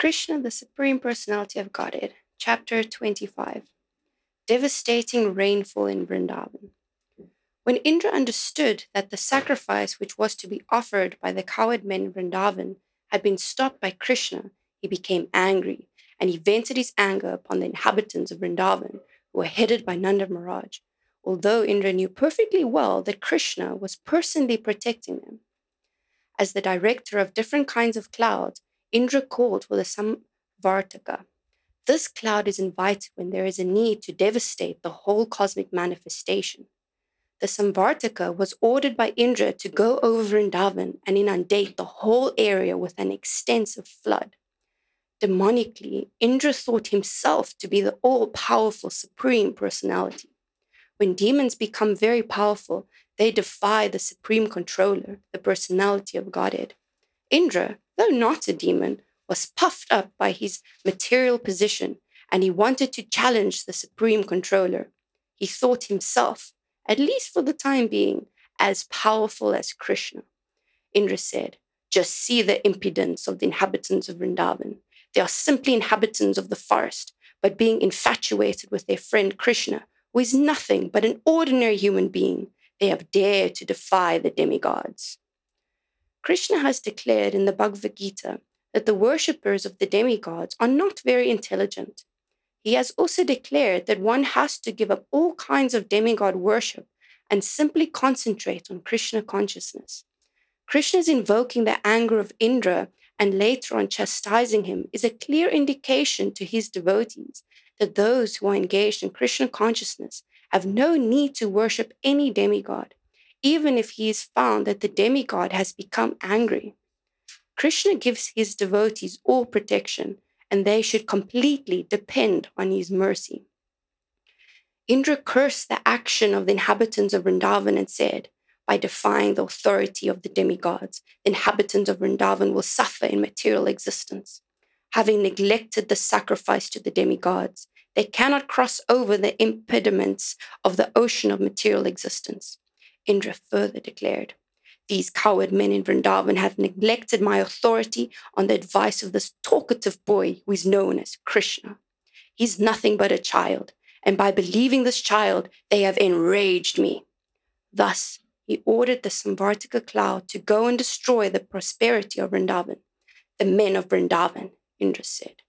Krishna, the Supreme Personality of Godhead, Chapter 25. Devastating Rainfall in Vrindavan. When Indra understood that the sacrifice which was to be offered by the cowherd men in Vrindavan had been stopped by Krishna, he became angry, and he vented his anger upon the inhabitants of Vrindavan, who were headed by Nanda Maharaj, although Indra knew perfectly well that Krishna was personally protecting them. As the director of different kinds of clouds, Indra called for the Samvartaka. This cloud is invited when there is a need to devastate the whole cosmic manifestation. The Samvartaka was ordered by Indra to go over Vrindavan and inundate the whole area with an extensive flood. Demonically, Indra thought himself to be the all-powerful Supreme Personality. When demons become very powerful, they defy the Supreme Controller, the Personality of Godhead. Indra, though not a demon, was puffed up by his material position, and he wanted to challenge the Supreme Controller. He thought himself, at least for the time being, as powerful as Krishna. Indra said, "Just see the impudence of the inhabitants of Vrindavan. They are simply inhabitants of the forest, but being infatuated with their friend Krishna, who is nothing but an ordinary human being, they have dared to defy the demigods." Krishna has declared in the Bhagavad-Gita that the worshippers of the demigods are not very intelligent. He has also declared that one has to give up all kinds of demigod worship and simply concentrate on Krishna consciousness. Krishna's invoking the anger of Indra and later on chastising him is a clear indication to his devotees that those who are engaged in Krishna consciousness have no need to worship any demigod, even if he is found that the demigod has become angry. Krishna gives his devotees all protection, and they should completely depend on his mercy. Indra cursed the action of the inhabitants of Vrindavan and said, "By defying the authority of the demigods, the inhabitants of Vrindavan will suffer in material existence. Having neglected the sacrifice to the demigods, they cannot cross over the impediments of the ocean of material existence." Indra further declared, "These coward men in Vrindavan have neglected my authority on the advice of this talkative boy who is known as Krishna. He's nothing but a child, and by believing this child, they have enraged me." Thus, he ordered the Samvartaka cloud to go and destroy the prosperity of Vrindavan. "The men of Vrindavan," Indra said,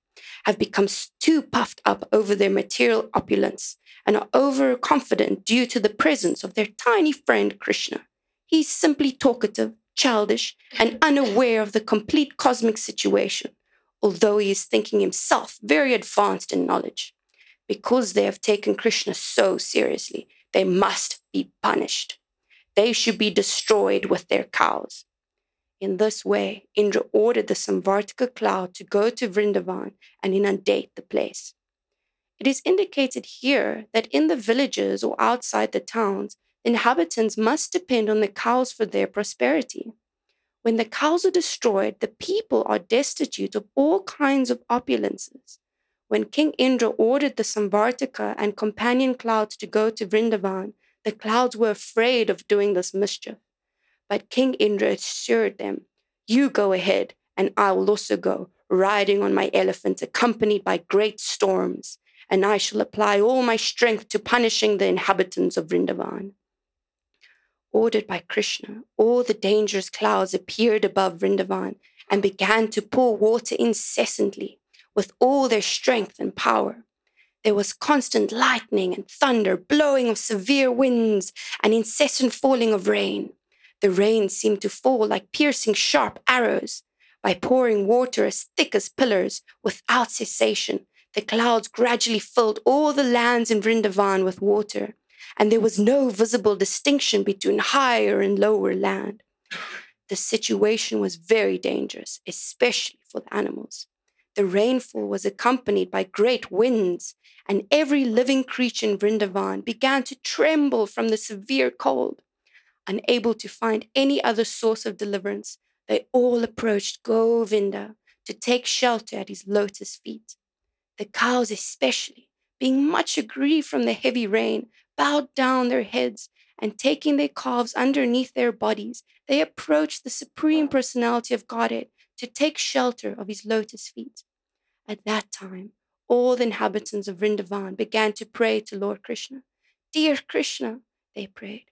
"have become too puffed up over their material opulence and are overconfident due to the presence of their tiny friend Krishna. He's simply talkative, childish, and unaware of the complete cosmic situation, although he is thinking himself very advanced in knowledge. Because they have taken Krishna so seriously, they must be punished. They should be destroyed with their cows." In this way, Indra ordered the Samvartaka cloud to go to Vrindavan and inundate the place. It is indicated here that in the villages or outside the towns, the inhabitants must depend on the cows for their prosperity. When the cows are destroyed, the people are destitute of all kinds of opulences. When King Indra ordered the Samvartaka and companion clouds to go to Vrindavan, the clouds were afraid of doing this mischief. But King Indra assured them, "You go ahead, and I will also go, riding on my elephant, accompanied by great storms, and I shall apply all my strength to punishing the inhabitants of Vrindavan." Ordered by Krishna, all the dangerous clouds appeared above Vrindavan and began to pour water incessantly with all their strength and power. There was constant lightning and thunder, blowing of severe winds, and incessant falling of rain. The rain seemed to fall like piercing sharp arrows. By pouring water as thick as pillars without cessation, the clouds gradually filled all the lands in Vrindavan with water, and there was no visible distinction between higher and lower land. The situation was very dangerous, especially for the animals. The rainfall was accompanied by great winds, and every living creature in Vrindavan began to tremble from the severe cold. Unable to find any other source of deliverance, they all approached Govinda to take shelter at his lotus feet. The cows especially, being much aggrieved from the heavy rain, bowed down their heads, and taking their calves underneath their bodies, they approached the Supreme Personality of Godhead to take shelter of his lotus feet. At that time, all the inhabitants of Vrindavan began to pray to Lord Krishna. Dear Krishna, they prayed,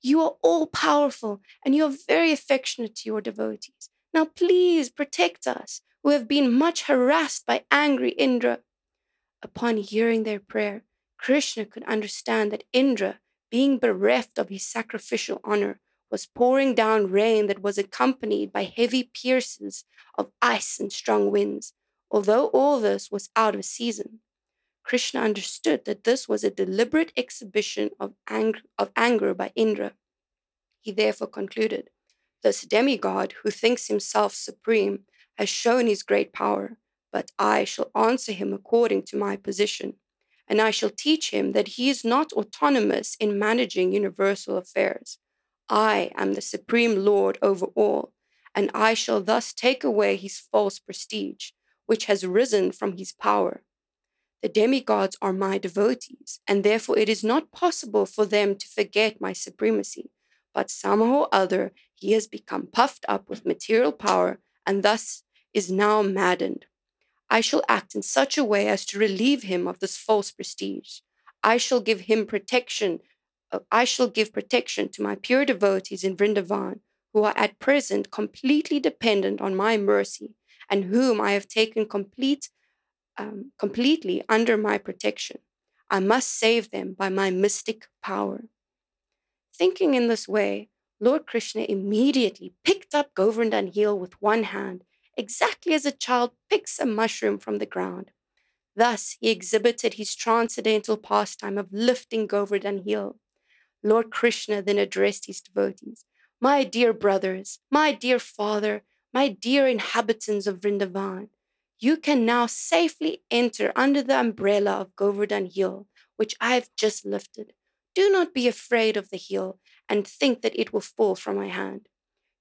you are all powerful and you are very affectionate to your devotees. Now please protect us, who have been much harassed by angry Indra. Upon hearing their prayer, Krishna could understand that Indra, being bereft of his sacrificial honor, was pouring down rain that was accompanied by heavy pierces of ice and strong winds. Although all this was out of season, Krishna understood that this was a deliberate exhibition of anger by Indra. He therefore concluded, this demigod who thinks himself supreme has shown his great power, but I shall answer him according to my position, and I shall teach him that he is not autonomous in managing universal affairs. I am the supreme Lord over all, and I shall thus take away his false prestige, which has risen from his power. The demigods are my devotees, and therefore it is not possible for them to forget my supremacy. But somehow or other he has become puffed up with material power, and thus is now maddened. I shall act in such a way as to relieve him of this false prestige. I shall give protection to my pure devotees in Vrindavan, who are at present completely dependent on my mercy, and whom I have taken completely under my protection. I must save them by my mystic power. Thinking in this way, Lord Krishna immediately picked up Govardhan Hill with one hand, exactly as a child picks a mushroom from the ground. Thus he exhibited his transcendental pastime of lifting Govardhan Hill. Lord Krishna then addressed his devotees. My dear brothers, my dear father, my dear inhabitants of Vrindavan, you can now safely enter under the umbrella of Govardhan Hill, which I have just lifted. Do not be afraid of the hill and think that it will fall from my hand.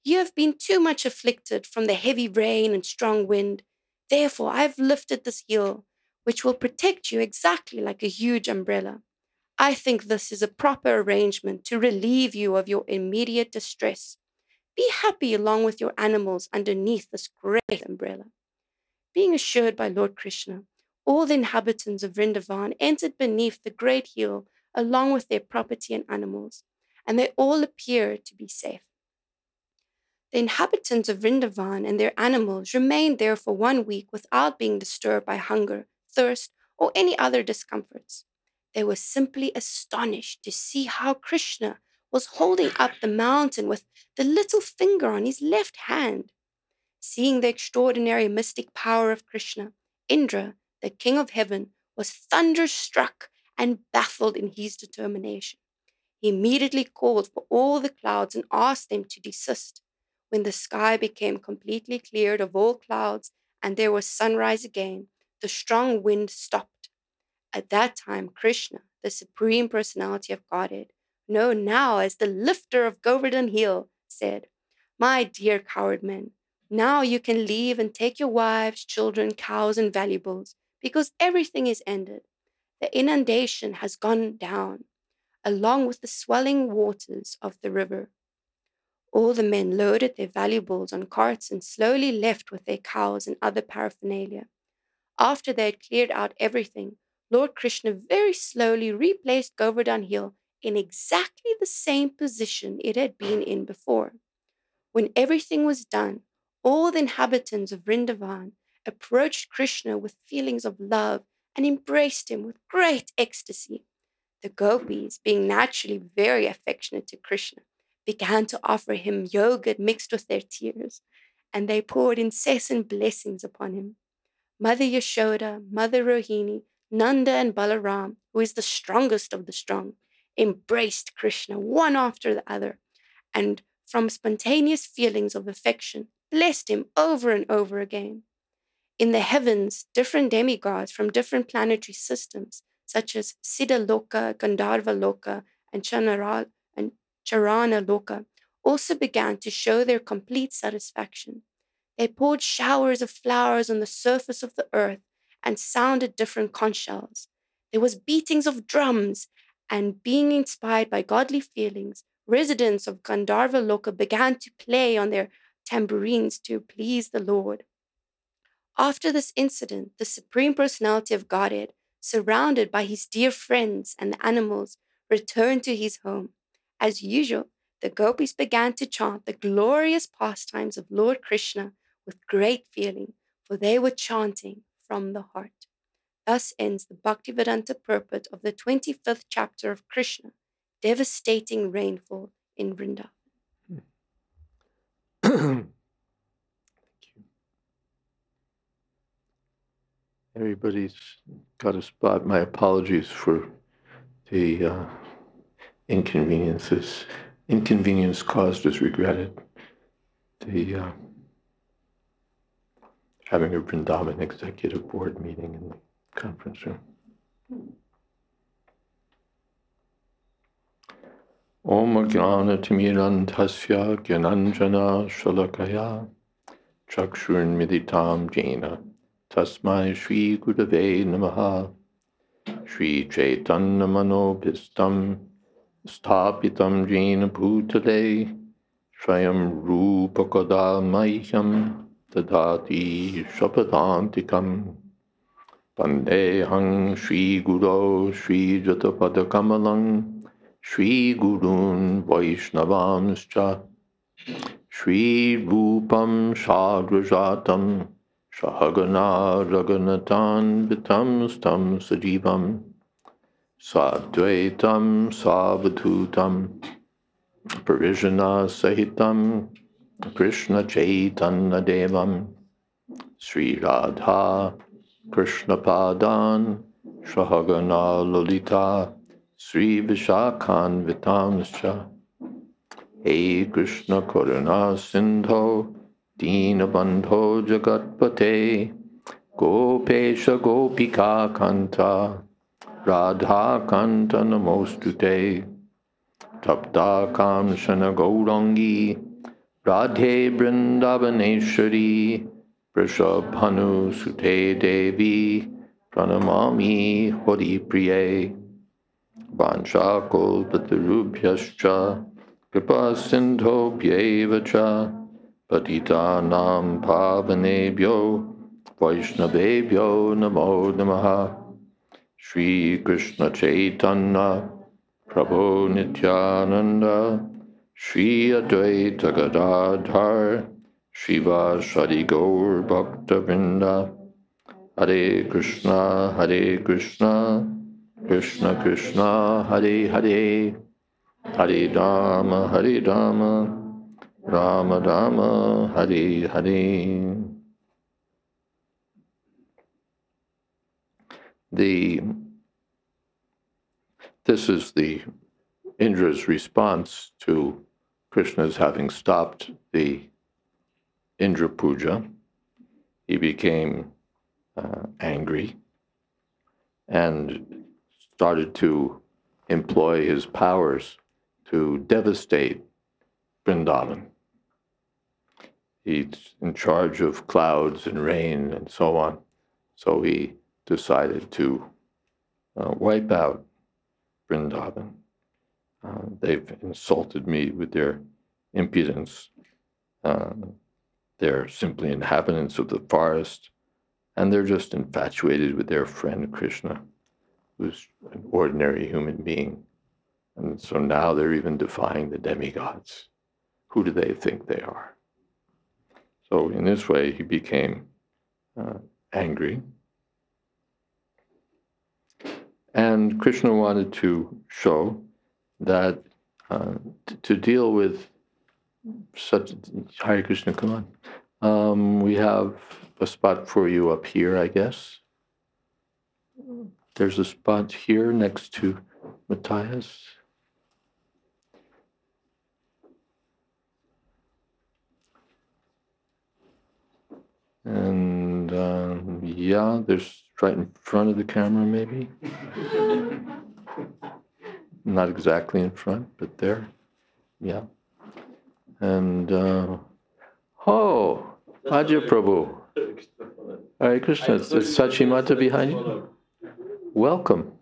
You have been too much afflicted from the heavy rain and strong wind. Therefore, I have lifted this hill, which will protect you exactly like a huge umbrella. I think this is a proper arrangement to relieve you of your immediate distress. Be happy along with your animals underneath this great umbrella. Being assured by Lord Krishna, all the inhabitants of Vrindavan entered beneath the great hill along with their property and animals, and they all appeared to be safe. The inhabitants of Vrindavan and their animals remained there for 1 week without being disturbed by hunger, thirst, or any other discomforts. They were simply astonished to see how Krishna was holding up the mountain with the little finger on his left hand. Seeing the extraordinary mystic power of Krishna, Indra, the king of heaven, was thunderstruck and baffled in his determination. He immediately called for all the clouds and asked them to desist. When the sky became completely cleared of all clouds and there was sunrise again, the strong wind stopped. At that time, Krishna, the Supreme Personality of Godhead, known now as the lifter of Govardhan Hill, said, My dear coward men, now you can leave and take your wives, children, cows, and valuables, because everything is ended. The inundation has gone down, along with the swelling waters of the river. All the men loaded their valuables on carts and slowly left with their cows and other paraphernalia. After they had cleared out everything, Lord Krishna very slowly replaced Govardhan Hill in exactly the same position it had been in before. When everything was done, all the inhabitants of Vrindavan approached Krishna with feelings of love and embraced him with great ecstasy. The gopis, being naturally very affectionate to Krishna, began to offer him yogurt mixed with their tears, and they poured incessant blessings upon him. Mother Yashoda, Mother Rohini, Nanda, and Balaram, who is the strongest of the strong, embraced Krishna one after the other, and from spontaneous feelings of affection, blessed him over and over again. In the heavens, different demigods from different planetary systems, such as Siddha Loka, Gandharva Loka, and Charana Loka, also began to show their complete satisfaction. They poured showers of flowers on the surface of the earth and sounded different conch shells. There was beatings of drums, and being inspired by godly feelings, residents of Gandharva Loka began to play on their tambourines to please the Lord. After this incident, the Supreme Personality of Godhead, surrounded by his dear friends and the animals, returned to his home. As usual, the gopis began to chant the glorious pastimes of Lord Krishna with great feeling, for they were chanting from the heart. Thus ends the Bhaktivedanta purport of the 25th chapter of Krishna, devastating rainfall in Vrindavan. Thank you. Everybody's got a spot. My apologies for the inconveniences. Inconvenience caused is regretted. The having a Vrindavan executive board meeting in the conference room. Om Jnana Timirantasya Gyananjana Shalakaya Chakshurn Miditam Jena Tasmai Shri Gurave Namaha Shri Chaitanya Manobhistam Sthapitam Jena Bhutale Swayam Rupakada Mahyam Tadati Shapadantikam Pandehang Shri Guru Shri Jatapada Kamalang Shri Gurun Vaishnavamscha Shri Rupam Sagrajatam Shahagana Raganatan Vitam Stam Sajivam Sadvaitam Savadhutam Parijana Sahitam Krishna Chaitanya Devam Sri Radha Krishna Padan Shahagana Lolita Sri Vishakhan Vitamscha Hey Krishna Karuna Sindho Dina Bandho Jagatpate Gopesha Gopika Kanta Radha Kanta Namostute Tapta Kamshana Gaurangi Radhe Vrindavaneshwari Vrishabhanu Sute Devi Pranamami Hori Priye Vanchakol Patarubhyascha Kripa Sindho Bhyevacha Patitanam Pavanebhyo Vaishnavebhyo Namo Namaha Shri Krishna Chaitanya Prabhu Nityananda Shri Advaita Gadadhar Shiva Shadi Gaur Bhakta Vrinda Hare Krishna Krishna Krishna Hare Hare Hare Rama Rama Rama Hare Hare. This is the Indra's response to Krishna's having stopped the Indra Puja. He became angry and started to employ his powers to devastate Vrindavan. He's in charge of clouds and rain and so on. So he decided to wipe out Vrindavan. They've insulted me with their impudence. They're simply inhabitants of the forest, and they're just infatuated with their friend Krishna, who's an ordinary human being. And so now they're even defying the demigods. Who do they think they are? So in this way, he became angry. And Krishna wanted to show that to deal with such... Hare Krishna, come on. We have a spot for you up here, I guess. There's a spot here next to Matthias. And yeah, there's right in front of the camera, maybe. Not exactly in front, but there. Yeah. And Ajay Prabhu. Hare Krishna, is Sachimata behind you? Welcome.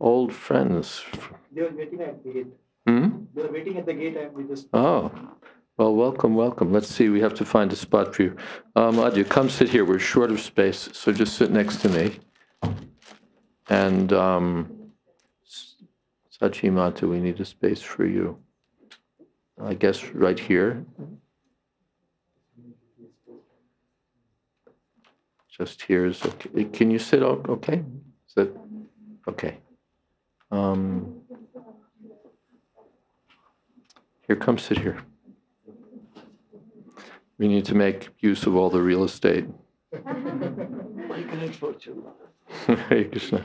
Old friends. They were waiting at the gate. Hmm? They were waiting at the gate and we just... Oh, Well, welcome, welcome. Let's see, we have to find a spot for you. Adya, come sit here. We're short of space, so just sit next to me. And Sachimata, we need a space for you. I guess right here. Just here is okay. Can you sit okay? Is that okay? Here, come sit here. We need to make use of all the real estate. Hare Krishna.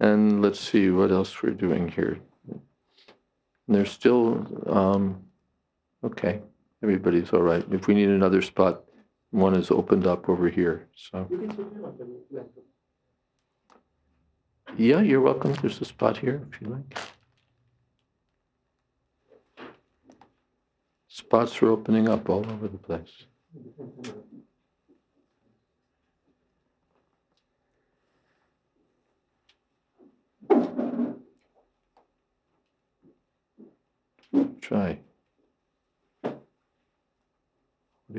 And let's see what else we're doing here. And there's still, okay, everybody's all right. If we need another spot, one is opened up over here. So, yeah, you're welcome. There's a spot here if you like. Spots are opening up all over the place. Try. Hare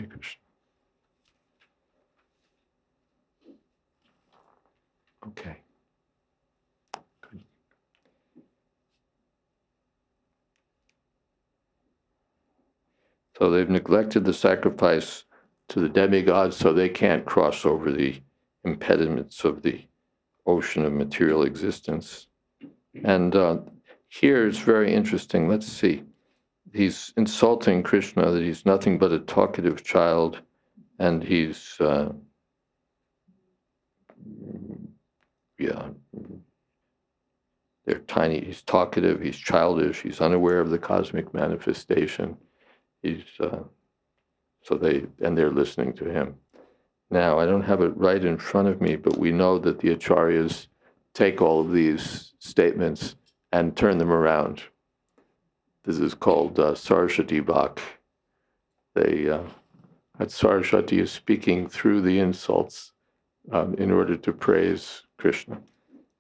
Krishna. Okay. Good. So they've neglected the sacrifice to the demigods, so they can't cross over the impediments of the ocean of material existence. And here it's very interesting. Let's see. He's insulting Krishna, that he's nothing but a talkative child, and he's, they're tiny. He's talkative, he's childish, he's unaware of the cosmic manifestation. He's, they're listening to him. Now, I don't have it right in front of me, but we know that the acharyas take all of these statements and turn them around. This is called Saraswati Bhak. Saraswati is speaking through the insults in order to praise Krishna.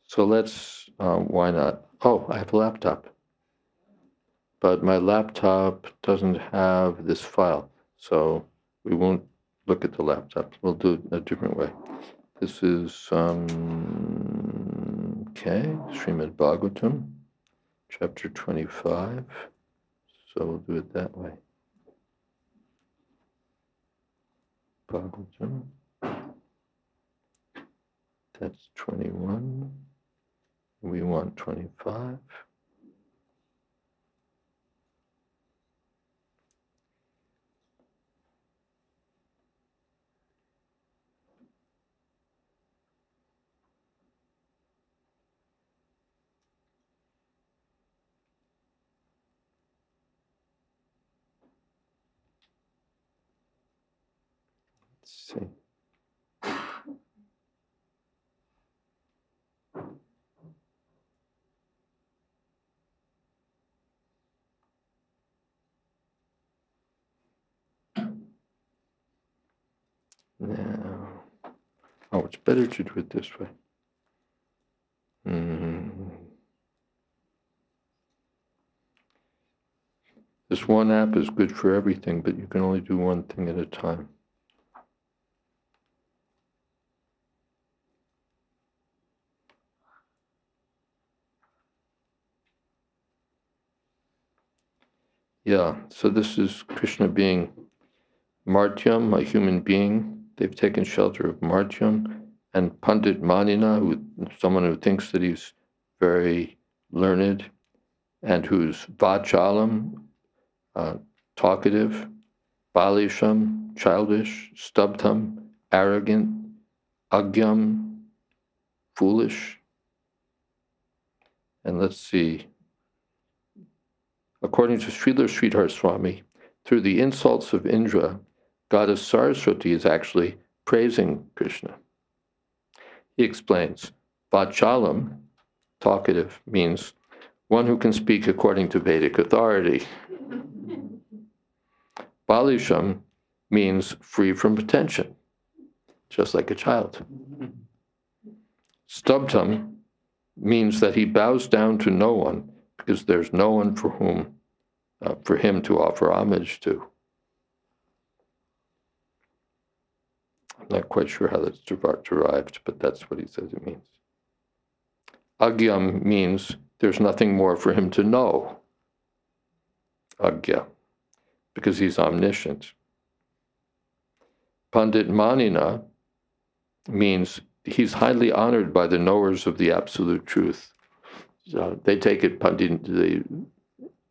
So let's, why not? Oh, I have a laptop. But my laptop doesn't have this file, so we won't look at the laptop. We'll do it a different way. This is, okay, Srimad Bhagavatam, chapter 25. So we'll do it that way. Bhagavatam. That's 21. We want 25. Let's see. Now, oh, it's better to do it this way. This one app is good for everything, but you can only do one thing at a time. Yeah, so this is Krishna being Martyam, a human being. They've taken shelter of Martyam, and Pandit Manina, someone who thinks that he's very learned, and who's Vachalam, talkative, Balisham, childish, Stubtam, arrogant, Agyam, foolish. And let's see. According to Srila Sridhar Swami, through the insults of Indra, Goddess Saraswati is actually praising Krishna. He explains, Vachalam, talkative, means one who can speak according to Vedic authority. Balisham means free from pretension, just like a child. Stubtam means that he bows down to no one because there's no one for whom for him to offer homage to. I'm not quite sure how that's derived, but that's what he says it means. Agyam means there's nothing more for him to know. Agya, because he's omniscient. Pandit Manina means he's highly honored by the knowers of the absolute truth. So they take it,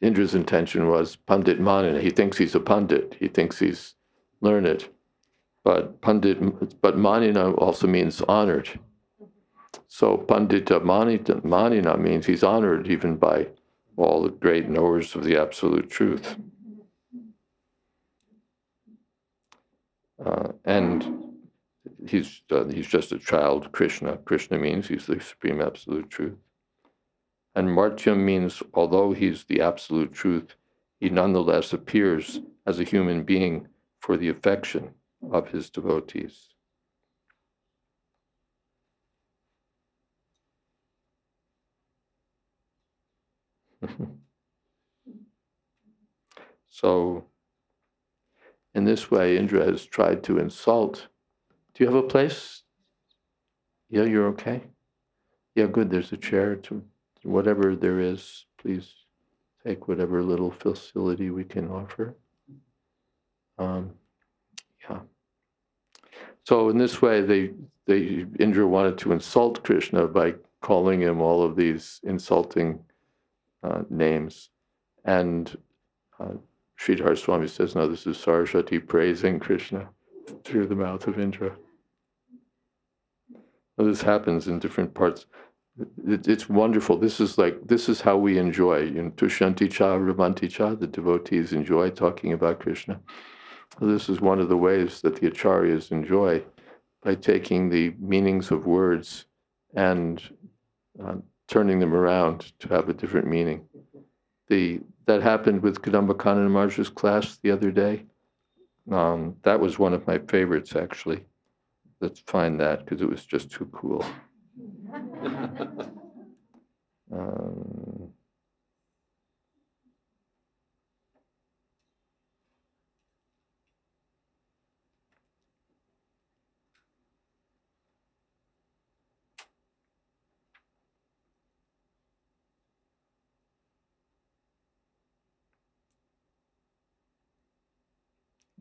Indra's intention was Pandit Manina. He thinks he's a Pandit. He thinks he's learned. But Manina also means honored. So Pandita Manina means he's honored even by all the great knowers of the absolute truth. And he's just a child, Krishna. Krishna means he's the supreme absolute truth. And Martyam means, although he's the absolute truth, he nonetheless appears as a human being for the affection of his devotees. So, in this way, Indra has tried to insult. Do you have a place? Yeah, you're okay? Yeah, good, there's a chair. Whatever there is, please take whatever little facility we can offer. Yeah. So in this way, Indra wanted to insult Krishna by calling him all of these insulting names. And Sridhar Swami says, no, this is Saraswati praising Krishna through the mouth of Indra. Now, this happens in different parts. It's wonderful. This is how we enjoy. Tushanti cha, ramanti cha, the devotees enjoy talking about Krishna. This is one of the ways that the acharyas enjoy, by taking the meanings of words and turning them around to have a different meaning. That happened with Kadamba Kanana Maharaj's class the other day. That was one of my favorites, actually. Let's find that, because it was just too cool.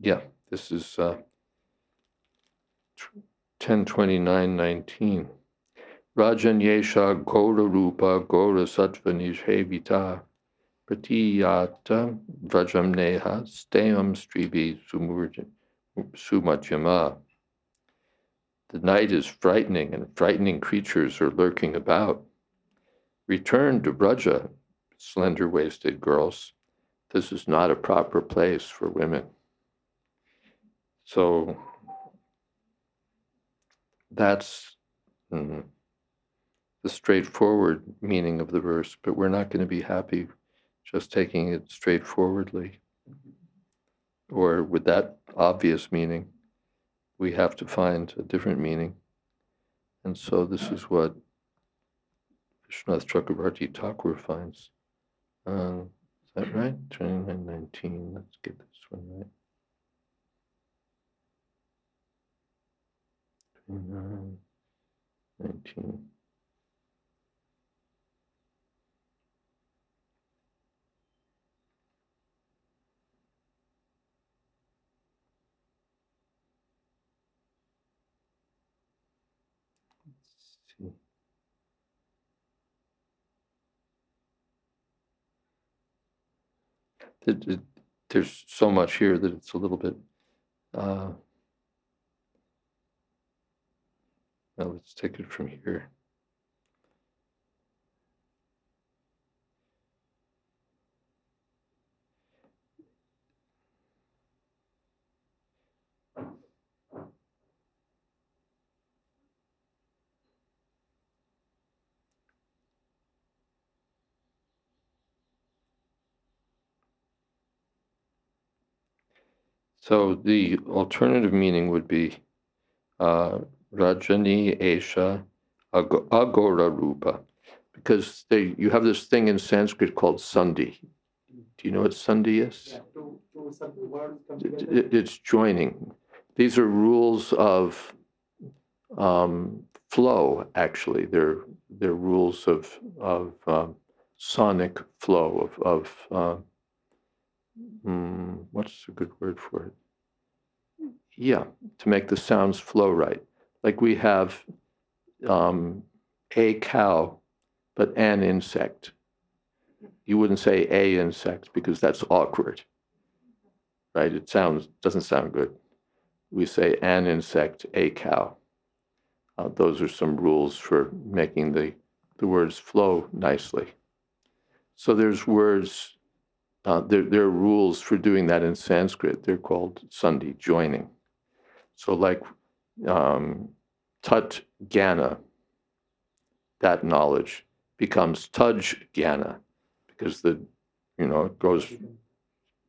Yeah, this is 10:29:19. Rajanyesha Gora Rupa Gora Sattva Nishevita Pratiyata Vrajam Neha Steam Strivi Sumajyama. The night is frightening, and frightening creatures are lurking about. Return to Braja, slender-waisted girls. This is not a proper place for women. So that's the straightforward meaning of the verse, but we're not going to be happy just taking it straightforwardly or with that obvious meaning. We have to find a different meaning. And so this is what Vishwanath Chakravarti Thakur finds. Is that right? 29:19. Let's get this one right. 29:19. There's so much here that it's a little bit. Now let's take it from here. So the alternative meaning would be Rajani Esha Agora Rupa, because you have this thing in Sanskrit called sandhi. Do you know what sandhi is? It's joining. These are rules of flow. Actually, they're rules of sonic flow of what's a good word for it? Yeah, to make the sounds flow right. Like we have a cow, but an insect. You wouldn't say a insect because that's awkward, right? It doesn't sound good. We say an insect, a cow. Those are some rules for making the words flow nicely. So there's words, there are rules for doing that in Sanskrit. They're called sandhi, joining. So like tat jnana, that knowledge, becomes tuj jnana, because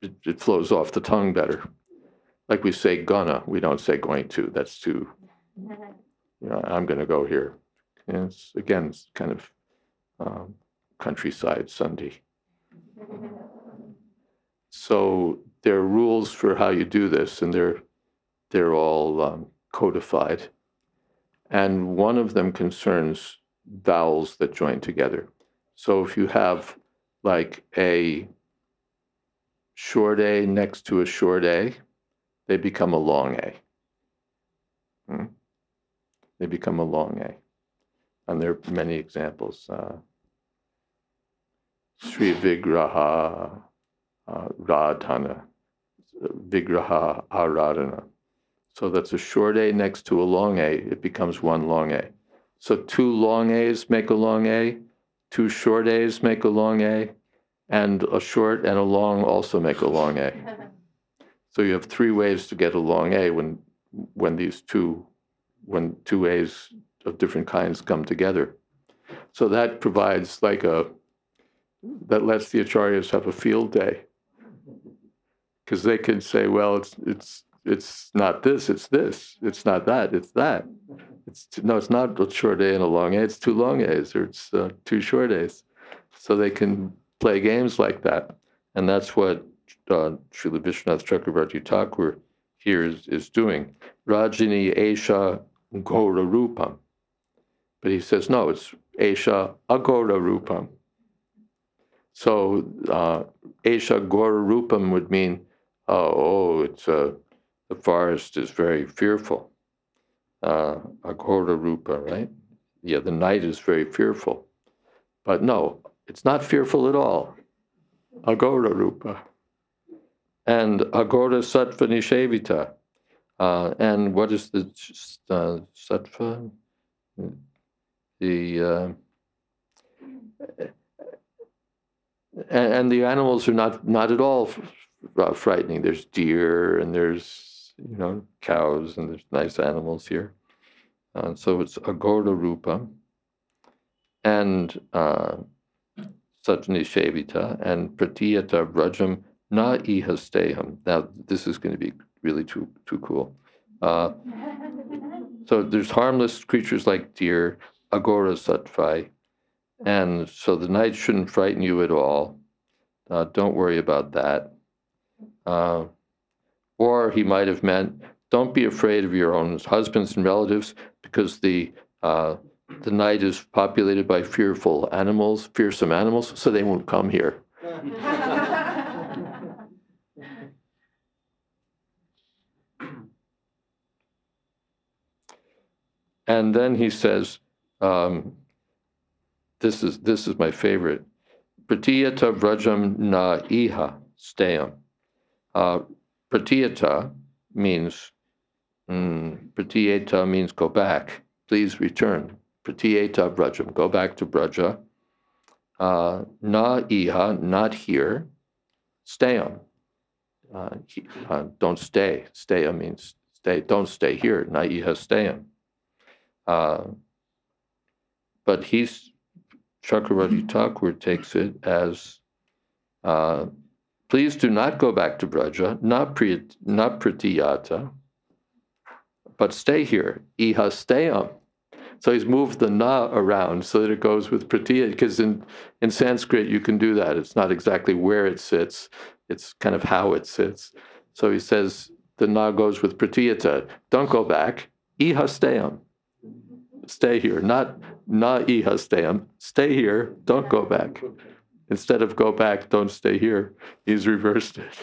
it flows off the tongue better. Like we say gonna, we don't say going to. That's too, I'm going to go here. And it's kind of countryside sandhi. So there are rules for how you do this, and they're all codified. And one of them concerns vowels that join together. So if you have like a short A next to a short A, they become a long A. They become a long A. And there are many examples. Sri Vigraha Radhana, Vigraha Aradhana. So that's a short A next to a long A. It becomes one long A. So two long A's make a long A, two short A's make a long A, and a short and a long also make a long A. So you have three ways to get a long A when two A's of different kinds come together. So that provides that lets the acharyas have a field day, because they can say, well, it's not this, it's this. It's not that, it's that. It's not a short A and a long A. It's two long A's, or it's two short A's. So they can play games like that, and that's what Srila Vishwanath Chakravarti Thakur here is doing. Rajini Esha Gora Rupam. But he says, no, it's Esha Agora Rupam. So Esha Gora Rupam would mean, the forest is very fearful. Agora Rupa, right? Yeah, the night is very fearful. But no, it's not fearful at all. Agora Rupa. And Agora Sattva Nishevita. And what is the sattva? And the animals are not at all frightening. There's deer and there's cows and there's nice animals here. So it's Agora Rupa and Satani Shevita and Pratiyata Vrajam Na Ihasteham. Now this is going to be really too cool. So there's harmless creatures like deer, Agora Sattvai, and so the night shouldn't frighten you at all. Don't worry about that. Or he might have meant, don't be afraid of your own husbands and relatives, because the night is populated by fearsome animals, so they won't come here. And then he says, this is my favorite. Pratiyata vrajam na iha stayam. Pratiyata means go back. Please return. Pratiyata vrajam, go back to Braja. Na iha, not here. Stayam. Don't stay. Staya means stay. Don't stay here. Na iha stayam. But Chakravarti Thakur takes it as, please do not go back to Braja, not Pratiyata, but stay here. Iha stayam. So he's moved the na around so that it goes with pratiyata, because in Sanskrit you can do that. It's not exactly where it sits, it's kind of how it sits. So he says the na goes with pratiyata. Don't go back. Ihasteyam. Stay here. Not na ihasteyam. Stay here. Don't go back. Instead of go back, don't stay here. He's reversed it.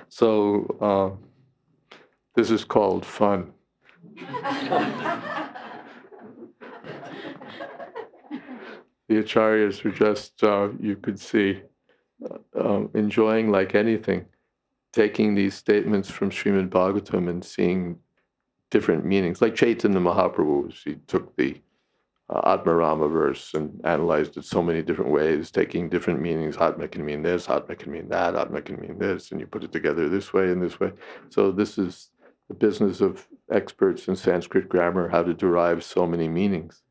So this is called fun. The acharyas were just, you could see, enjoying like anything, taking these statements from Srimad Bhagavatam and seeing different meanings. Like Chaitanya Mahaprabhu, he took the Atmarama verse and analyzed it so many different ways, taking different meanings. Atma can mean this, Atma can mean that, Atma can mean this, and you put it together this way and this way. So this is the business of experts in Sanskrit grammar, how to derive so many meanings.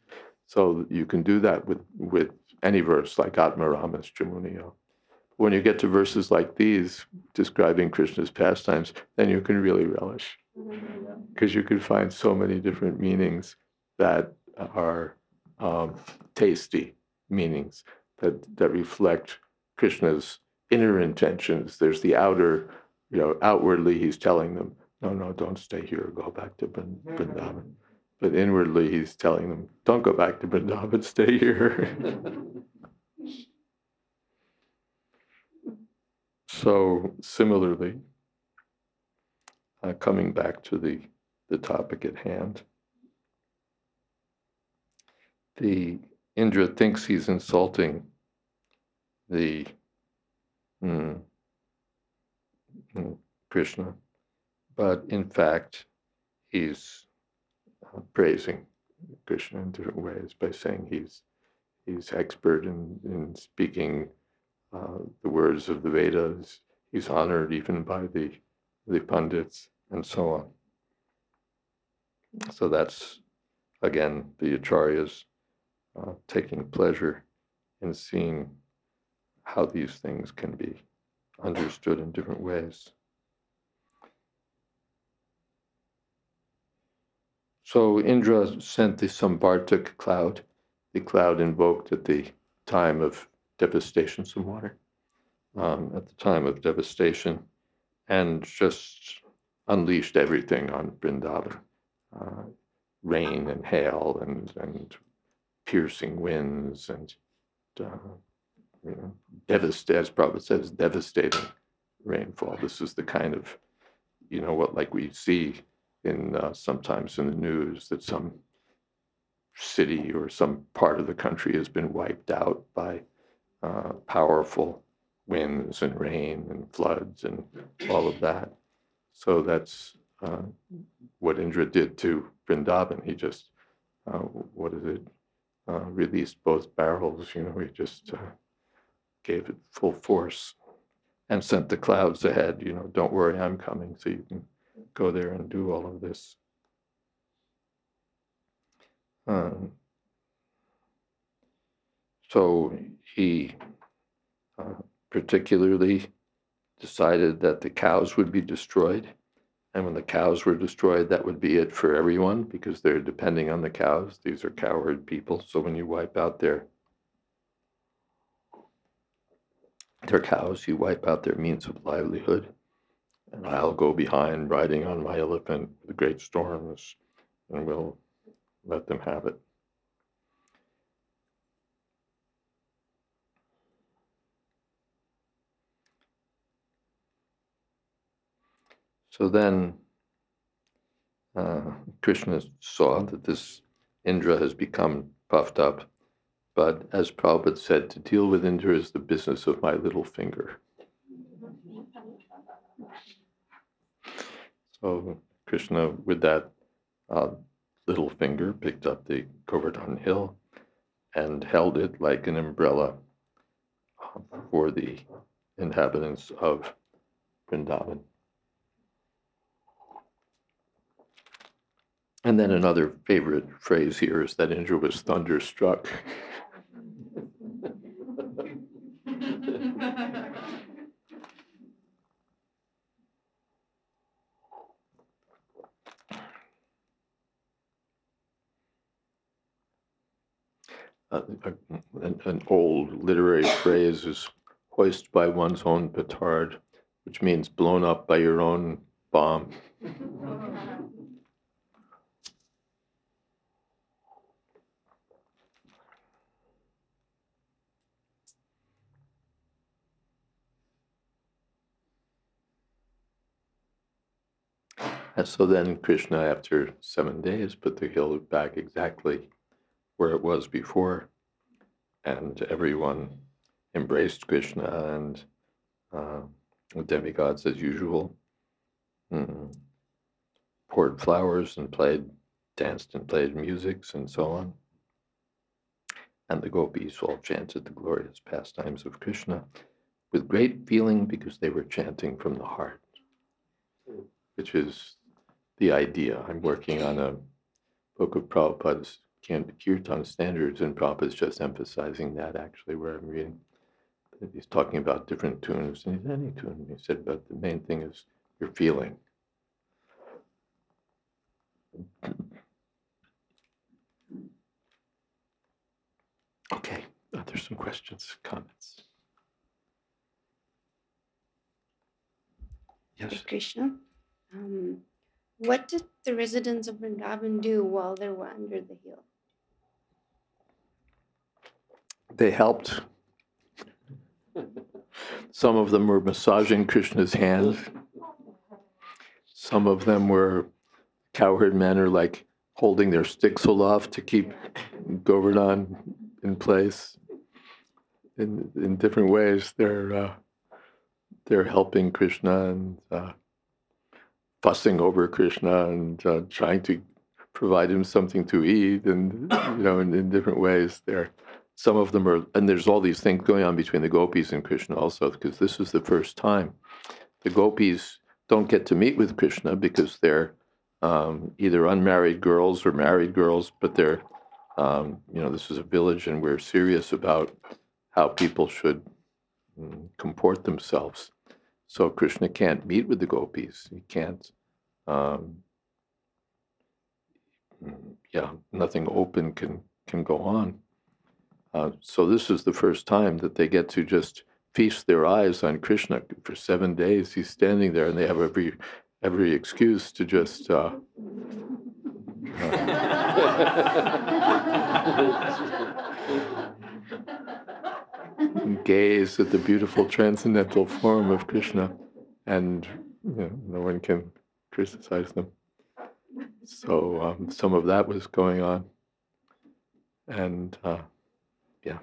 So you can do that with any verse, like Atmarama's Jamuniya. When you get to verses like these, describing Krishna's pastimes, then you can really relish, because you can find so many different meanings that are tasty meanings that reflect Krishna's inner intentions. There's the outer, outwardly he's telling them, no, don't stay here, go back to Vrindavan. But inwardly he's telling them, don't go back to Vrindavan, stay here. So similarly, coming back to the topic at hand, the Indra thinks he's insulting the Krishna, but in fact, he's praising Krishna in different ways by saying he's expert in speaking the words of the Vedas. He's honored even by the Pandits and so on. So that's, again, the acharyas taking pleasure in seeing how these things can be understood in different ways. So Indra sent the Samvartak cloud. The cloud invoked at the time of devastation, some water, at the time of devastation, and just unleashed everything on Vrindavan. Rain and hail and piercing winds and as Prabhupada says, devastating rainfall. This is the kind of, what like we see in sometimes in the news, that some city or some part of the country has been wiped out by powerful winds and rain and floods and all of that. So that's what Indra did to Vrindavan. He just, released both barrels, he just gave it full force and sent the clouds ahead, don't worry, I'm coming, so you can go there and do all of this. So he particularly decided that the cows would be destroyed. And when the cows were destroyed, that would be it for everyone, because they're depending on the cows. These are cowherd people. So when you wipe out their cows, you wipe out their means of livelihood. And I'll go behind riding on my elephant with the great storms, and we'll let them have it. So then Krishna saw that this Indra has become puffed up, but as Prabhupada said, to deal with Indra is the business of my little finger. So Krishna, with that little finger, picked up the Govardhan hill and held it like an umbrella for the inhabitants of Vrindavan. And then another favorite phrase here is that Indra was thunderstruck. an old literary phrase is hoist by one's own petard, which means blown up by your own bomb. And so then Krishna, after 7 days, put the hill back exactly where it was before, and everyone embraced Krishna, and the demigods, as usual, poured flowers and danced and played musics and so on. And the gopis all chanted the glorious pastimes of Krishna with great feeling, because they were chanting from the heart, which is the idea. I'm working on a book of Prabhupada's Kirtan standards, and Prabhupada's just emphasizing that, actually, where I'm reading. He's talking about different tunes, and any tune. He said, but the main thing is your feeling. Okay, there's some questions, comments. Yes? Hare Krishna. What did the residents of Vrindavan do while they were under the hill? They helped. Some of them were massaging Krishna's hands. Some of them were cowherd men, or like holding their sticks aloft to keep Govardhan in place. In different ways, they're helping Krishna and fussing over Krishna and trying to provide him something to eat, and in different ways. Some of them are, and there's all these things going on between the gopis and Krishna also, because this is the first time the gopis don't get to meet with Krishna, because they're either unmarried girls or married girls, but they're, this is a village, and we're serious about how people should comport themselves. So Krishna can't meet with the gopis. He can't, nothing open can go on. So this is the first time that they get to just feast their eyes on Krishna. For 7 days, he's standing there, and they have every excuse to just gaze at the beautiful transcendental form of Krishna, and no one can criticize them. So some of that was going on, and yeah.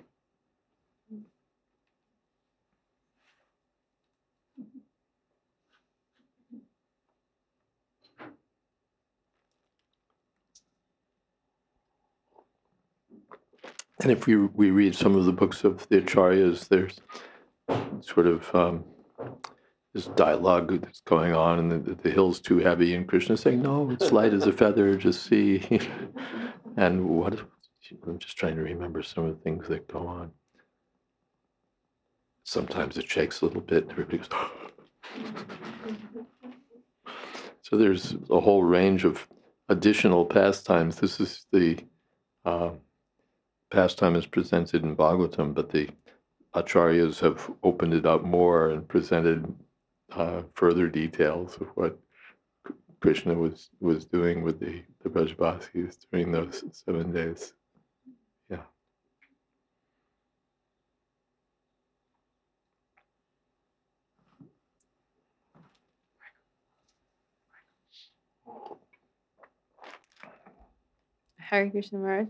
And if we read some of the books of the acharyas, there's sort of this dialogue that's going on, and the hill's too heavy, and Krishna saying, no, it's light as a feather, just see. And I'm just trying to remember some of the things that go on. Sometimes it shakes a little bit, and everybody goes, So there's a whole range of additional pastimes. This is the pastime is presented in Bhagavatam, but the acharyas have opened it up more and presented further details of what Krishna was doing with the Brajbasis during those 7 days. Yeah. Hare Krishna Maharaj.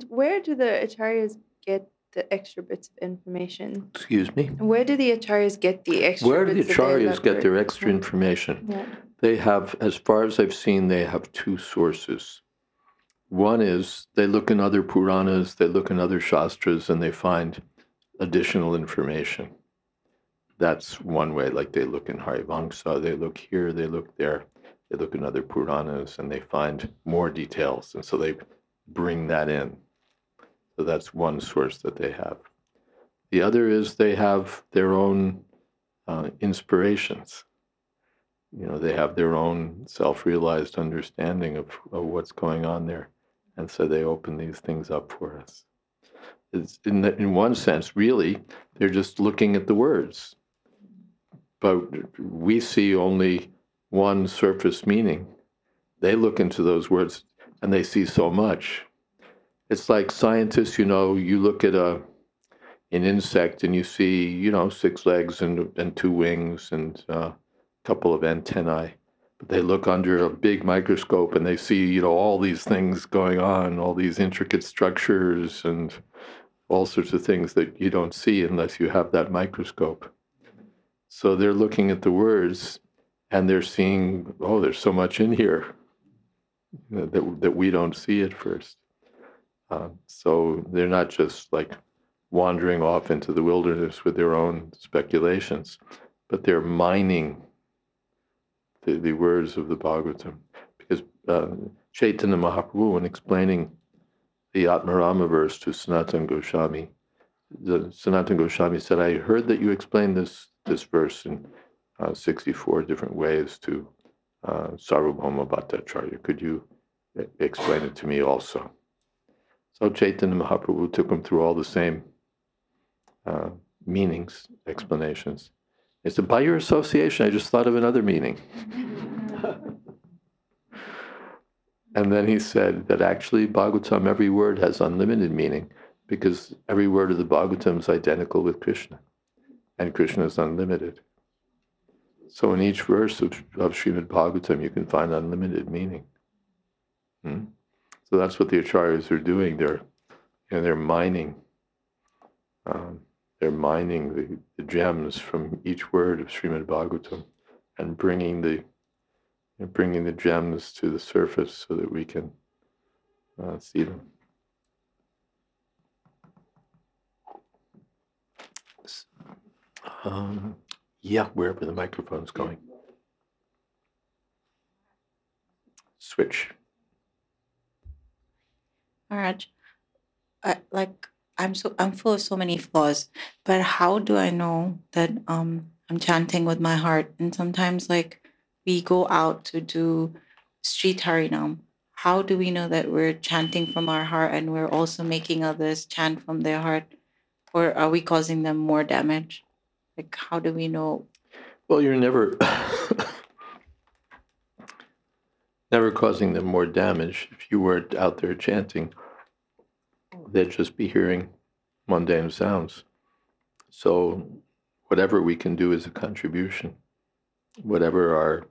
Where do the acharyas get the extra bits of information? Excuse me? Where do the acharyas get the extra Where do the bits that they acharyas left get for- their extra information? Yeah. They have, as far as I've seen, they have two sources. One is they look in other Puranas, they look in other Shastras, and they find additional information. That's one way, like they look in Harivamsa, they look here, they look there, they look in other Puranas, and they find more details, and so they bring that in. So that's one source that they have. The other is they have their own inspirations. They have their own self-realized understanding of what's going on there. And so they open these things up for us. It's in one sense, really, they're just looking at the words. But we see only one surface meaning. They look into those words and they see so much. It's like scientists, you look at an insect and you see, 6 legs and 2 wings and a couple of antennae. But they look under a big microscope and they see, all these things going on, all these intricate structures and all sorts of things that you don't see unless you have that microscope. So they're looking at the words and they're seeing, oh, there's so much in here that we don't see at first. So they're not just like wandering off into the wilderness with their own speculations, but they're mining the words of the Bhagavatam. Because Chaitanya Mahaprabhu, when explaining the Atmarama verse to Sanatana Goswami, Sanatana Goswami said, I heard that you explained this verse in 64 different ways to Sarvabhauma Bhattacharya. Could you explain it to me also? So Chaitanya Mahaprabhu took him through all the same meanings, explanations. He said, by your association, I just thought of another meaning. And then he said that actually Bhagavatam, every word has unlimited meaning because every word of the Bhagavatam is identical with Krishna. And Krishna is unlimited. So in each verse of Srimad Bhagavatam, you can find unlimited meaning. So that's what the acharyas are doing. They're mining. They're mining the gems from each word of Srimad Bhagavatam and bringing the gems to the surface so that we can see them. Wherever the microphone's going. Switch. Maharaj, I'm full of so many flaws, but how do I know that I'm chanting with my heart? And sometimes we go out to do street harinam. How do we know that we're chanting from our heart and we're also making others chant from their heart? Or are we causing them more damage? How do we know? Well, you're never causing them more damage. If you weren't out there chanting, they'd just be hearing mundane sounds. So whatever we can do is a contribution. Whatever our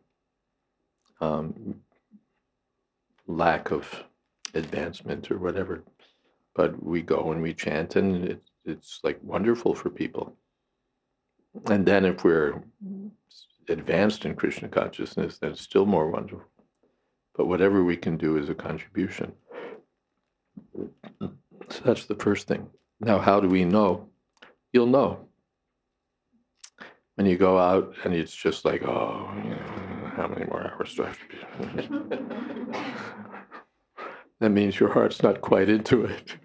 lack of advancement or whatever, but we go and we chant and it's wonderful for people. And then if we're advanced in Krishna consciousness, then it's still more wonderful. But whatever we can do is a contribution. So that's the first thing. Now, how do we know? You'll know. When you go out and it's just how many more hours do I have to be? That means your heart's not quite into it.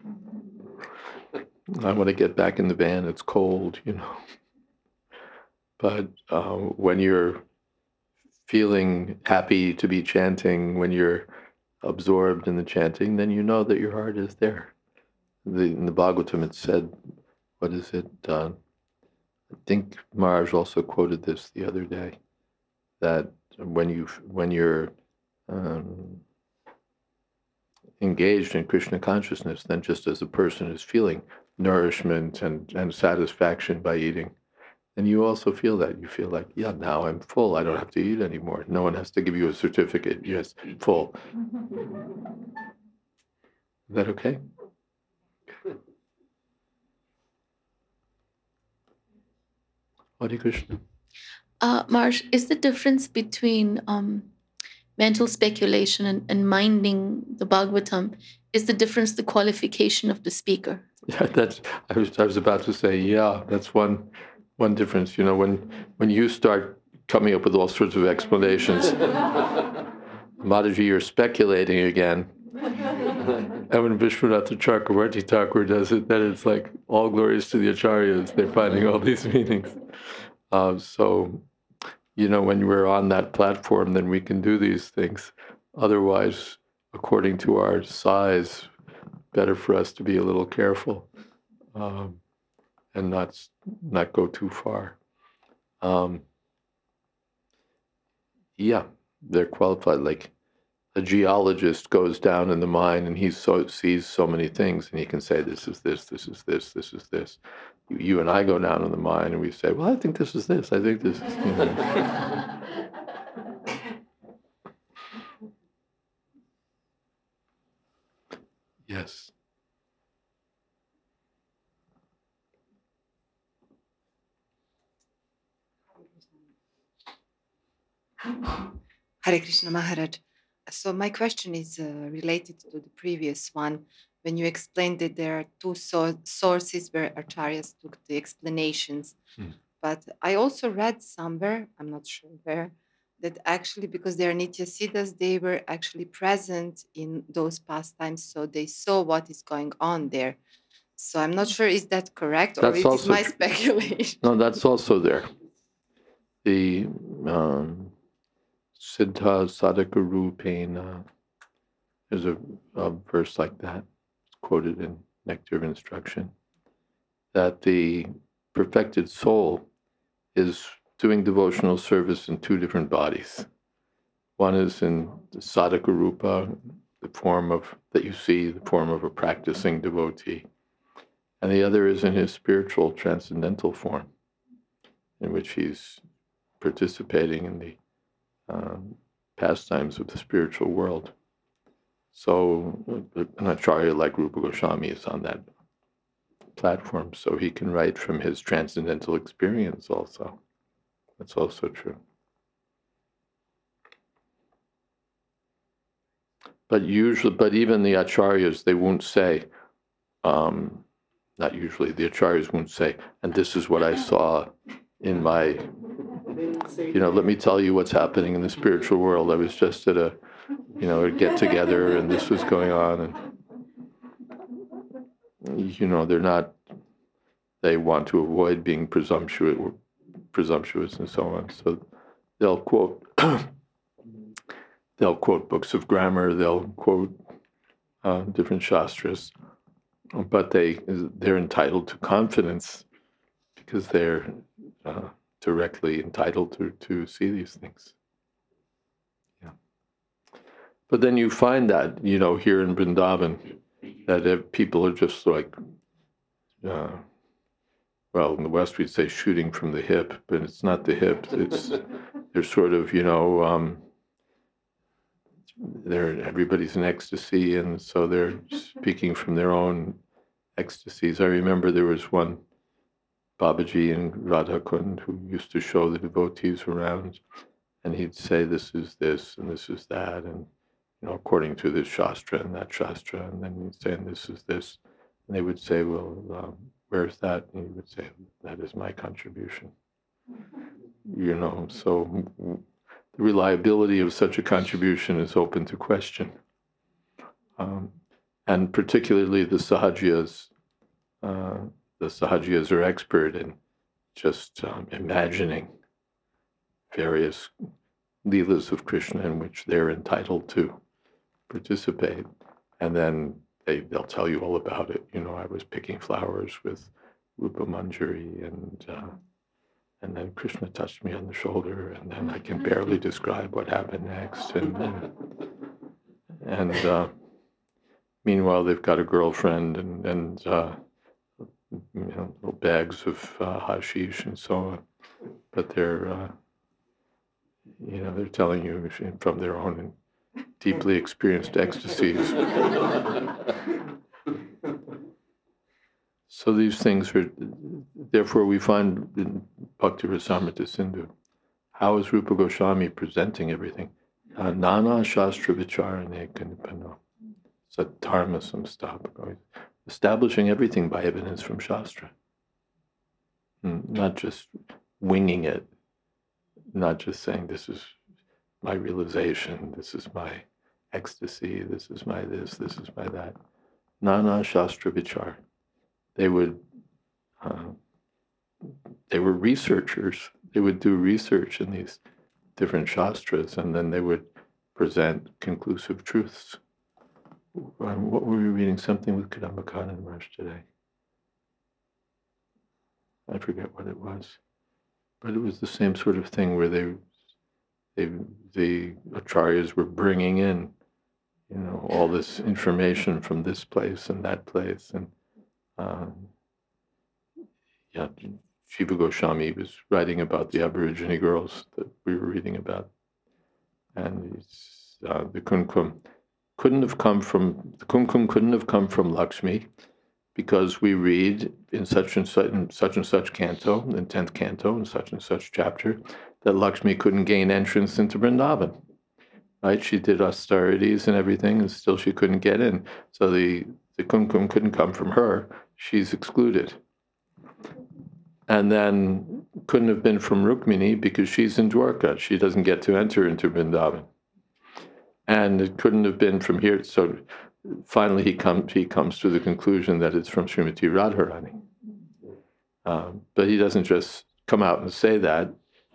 I want to get back in the van, it's cold, But when you're feeling happy to be chanting, when you're absorbed in the chanting, then you know that your heart is there. In the Bhagavatam it said, what is it? I think Maharaj also quoted this the other day, that when you're engaged in Krishna consciousness, then just as a person is feeling nourishment and satisfaction by eating, and you also feel that. You feel now I'm full. I don't have to eat anymore. No one has to give you a certificate. Yes, full. Is that okay? Hare Krishna. Marsh, is the difference between mental speculation and minding the Bhagavatam, is the difference the qualification of the speaker? Yeah, I was about to say, that's one difference. When you start coming up with all sorts of explanations, Mataji, you're speculating again. And when Vishwanatha Chakravarti Thakur does it, then it's all glories to the acharyas. They're finding all these meanings. So, when we're on that platform, then we can do these things. Otherwise, according to our size, better for us to be a little careful and not go too far. Yeah, they're qualified. Like a geologist goes down in the mine and he sees so many things, and he can say, this is this, this is this, this is this. You and I go down in the mine and we say, well, I think this is this, I think this is, you know. Yes. Hare Krishna Maharaj. So my question is related to the previous one. When you explained that there are two sources where acharyas took the explanations. But I also read somewhere, I'm not sure where, that actually because they are Nityasiddhas, they were actually present in those pastimes, so they saw what is going on there. So I'm not sure, is that correct, or it is my speculation? No, that's also there. The Siddha Sadhaka Rupena, there's a verse like that, it's quoted in Nectar of Instruction, that the perfected soul is doing devotional service in two different bodies. One is in the Sadhaka Rupa, the form of, that you see, the form of a practicing devotee. And the other is in his spiritual transcendental form, in which he's participating in the pastimes of the spiritual world. So an acharya like Rupa Goswami is on that platform, so he can write from his transcendental experience also. That's also true. But even the acharyas, they won't say, not usually, the acharyas won't say, and this is what I saw in my, let me tell you what's happening in the spiritual world. I was just at a get together and this was going on, and they're not, they want to avoid being presumptuous and so on. So they'll quote books of grammar, they'll quote different shastras, but they're entitled to confidence because they're directly entitled to see these things. Yeah. But then you find that, here in Vrindavan, that people are just like, well, in the West we'd say shooting from the hip, but it's not the hip. They're sort of, everybody's in ecstasy, and so they're speaking from their own ecstasies. I remember there was one Babaji in Radhakund who used to show the devotees around, and he'd say, this is this, and this is that, and, according to this shastra and that shastra, and then he'd say, and this is this. And they would say, well, where's that? And he would say, that is my contribution. So the reliability of such a contribution is open to question. And particularly the Sahajiyas. The Sahajiyas are expert in just imagining various leelas of Krishna in which they're entitled to participate. And then they'll tell you all about it. I was picking flowers with Rupa Manjari, and then Krishna touched me on the shoulder, and then I can barely describe what happened next. And meanwhile, they've got a girlfriend and little bags of hashish and so on. But they're telling you from their own deeply experienced ecstasies. So these things are, therefore we find in Bhakti Rasamrita Sindhu, how is Rupa Goswami presenting everything? Nana Shastra Vicharane Kanipano. Sattharma Samstapaka. Establishing everything by evidence from Shastra. Not just winging it, not just saying this is my realization, this is my ecstasy, this is my this is my that. Nana Shastra Vichar. They were researchers. They would do research in these different shastras, and then they would present conclusive truths What were we reading? Something with Kadambakana and Marsh today. I forget what it was, but it was the same sort of thing where the acharyas were bringing in, all this information from this place and that place, and Shiva Goswami was writing about the Aborigine girls that we were reading about, and the kumkum couldn't have come from Lakshmi, because we read in such and such canto, in 10th canto, in such and such chapter, that Lakshmi couldn't gain entrance into Vrindavan. Right? She did austerities and everything, and still she couldn't get in. So the kumkum couldn't come from her. She's excluded. And then couldn't have been from Rukmini, because she's in Dwarka. She doesn't get to enter into Vrindavan. And it couldn't have been from here. So finally he comes to the conclusion that it's from Srimati Radharani. But he doesn't just come out and say that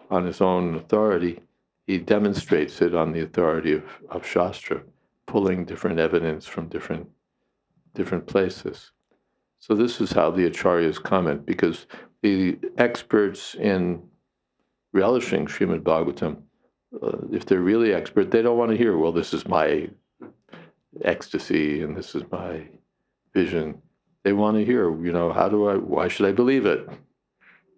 on his own authority. He demonstrates it on the authority of Shastra, pulling different evidence from different places. So this is how the acharyas comment, because the experts in relishing Srimad Bhagavatam, if they're really expert, they don't want to hear, well, this is my ecstasy and this is my vision. They want to hear, why should I believe it?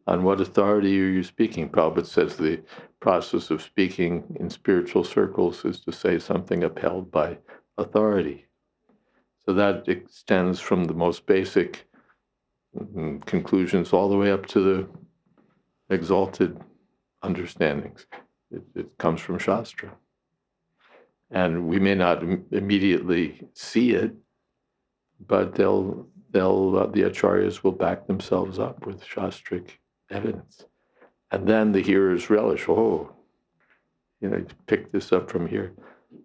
On what authority are you speaking? Prabhupada says the process of speaking in spiritual circles is to say something upheld by authority. So that extends from the most basic conclusions all the way up to the exalted understandings. It comes from Shastra. And we may not immediately see it, but the acharyas will back themselves up with Shastric evidence. And then the hearers relish, pick this up from here.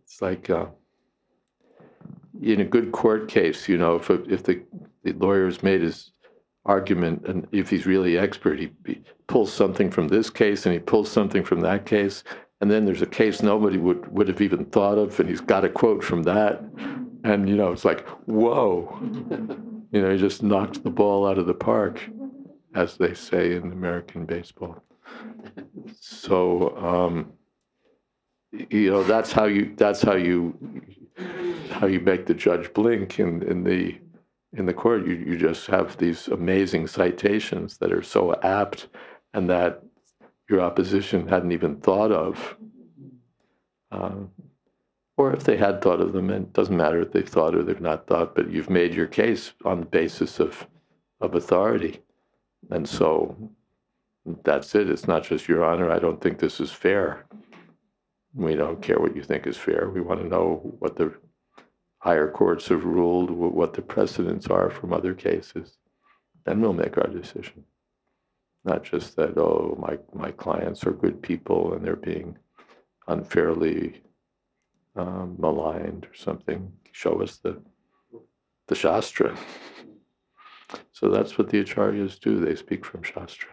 It's like in a good court case, if the lawyer's made his argument, and if he's really expert, he pulls something from this case and he pulls something from that case, and then there's a case nobody would have even thought of, and he's got a quote from that, and it's like, whoa, he just knocked the ball out of the park, as they say in American baseball. So that's how you make the judge blink in the court. You just have these amazing citations that are so apt and that your opposition hadn't even thought of. Or if they had thought of them, and it doesn't matter if they've thought or they've not thought, but you've made your case on the basis of authority. And so that's it. It's not just, Your Honor, I don't think this is fair. We don't care what you think is fair. We want to know what the higher courts have ruled, what the precedents are from other cases. Then we'll make our decision. Not just that, my clients are good people and they're being unfairly maligned or something. Show us the Shastra. So that's what the acharyas do. They speak from Shastra.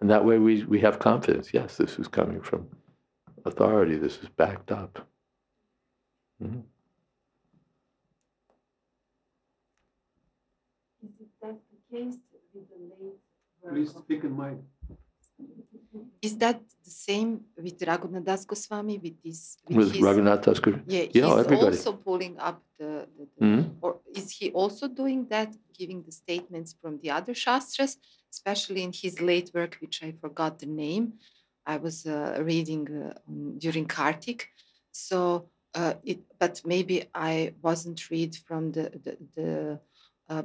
And that way we have confidence. Yes, this is coming from authority. This is backed up. Mm-hmm. Is it that the case with the late work? Please speak in mic. Is that the same with Raghunath Das Goswami? With Raghunath Das Goswami? Yeah, he's everybody. Also pulling up the mm-hmm. Or is he also doing that, giving the statements from the other Shastras, especially in his late work, which I forgot the name. I was reading during Kartik. So, but maybe I wasn't read from the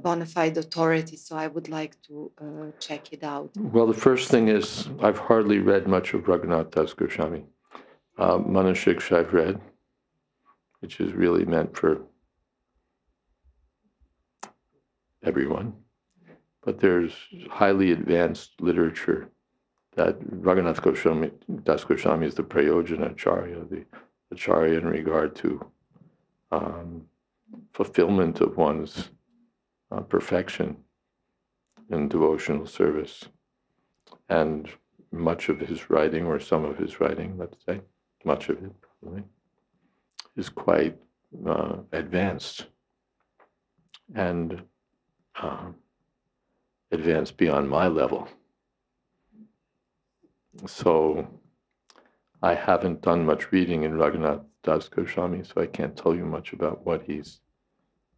bona fide authority, so I would like to check it out. Well, the first thing is, I've hardly read much of Raghunath Das Goswami. Manashiksha I've read, which is really meant for everyone. But there's highly advanced literature that Raghunath Das Goswami is the Prayojana Acharya, the Acharya in regard to fulfillment of one's perfection in devotional service. And much of his writing, or some of his writing, let's say, much of it probably, is quite advanced and advanced beyond my level. So I haven't done much reading in Raghunath Das Goswami, so I can't tell you much about what he's,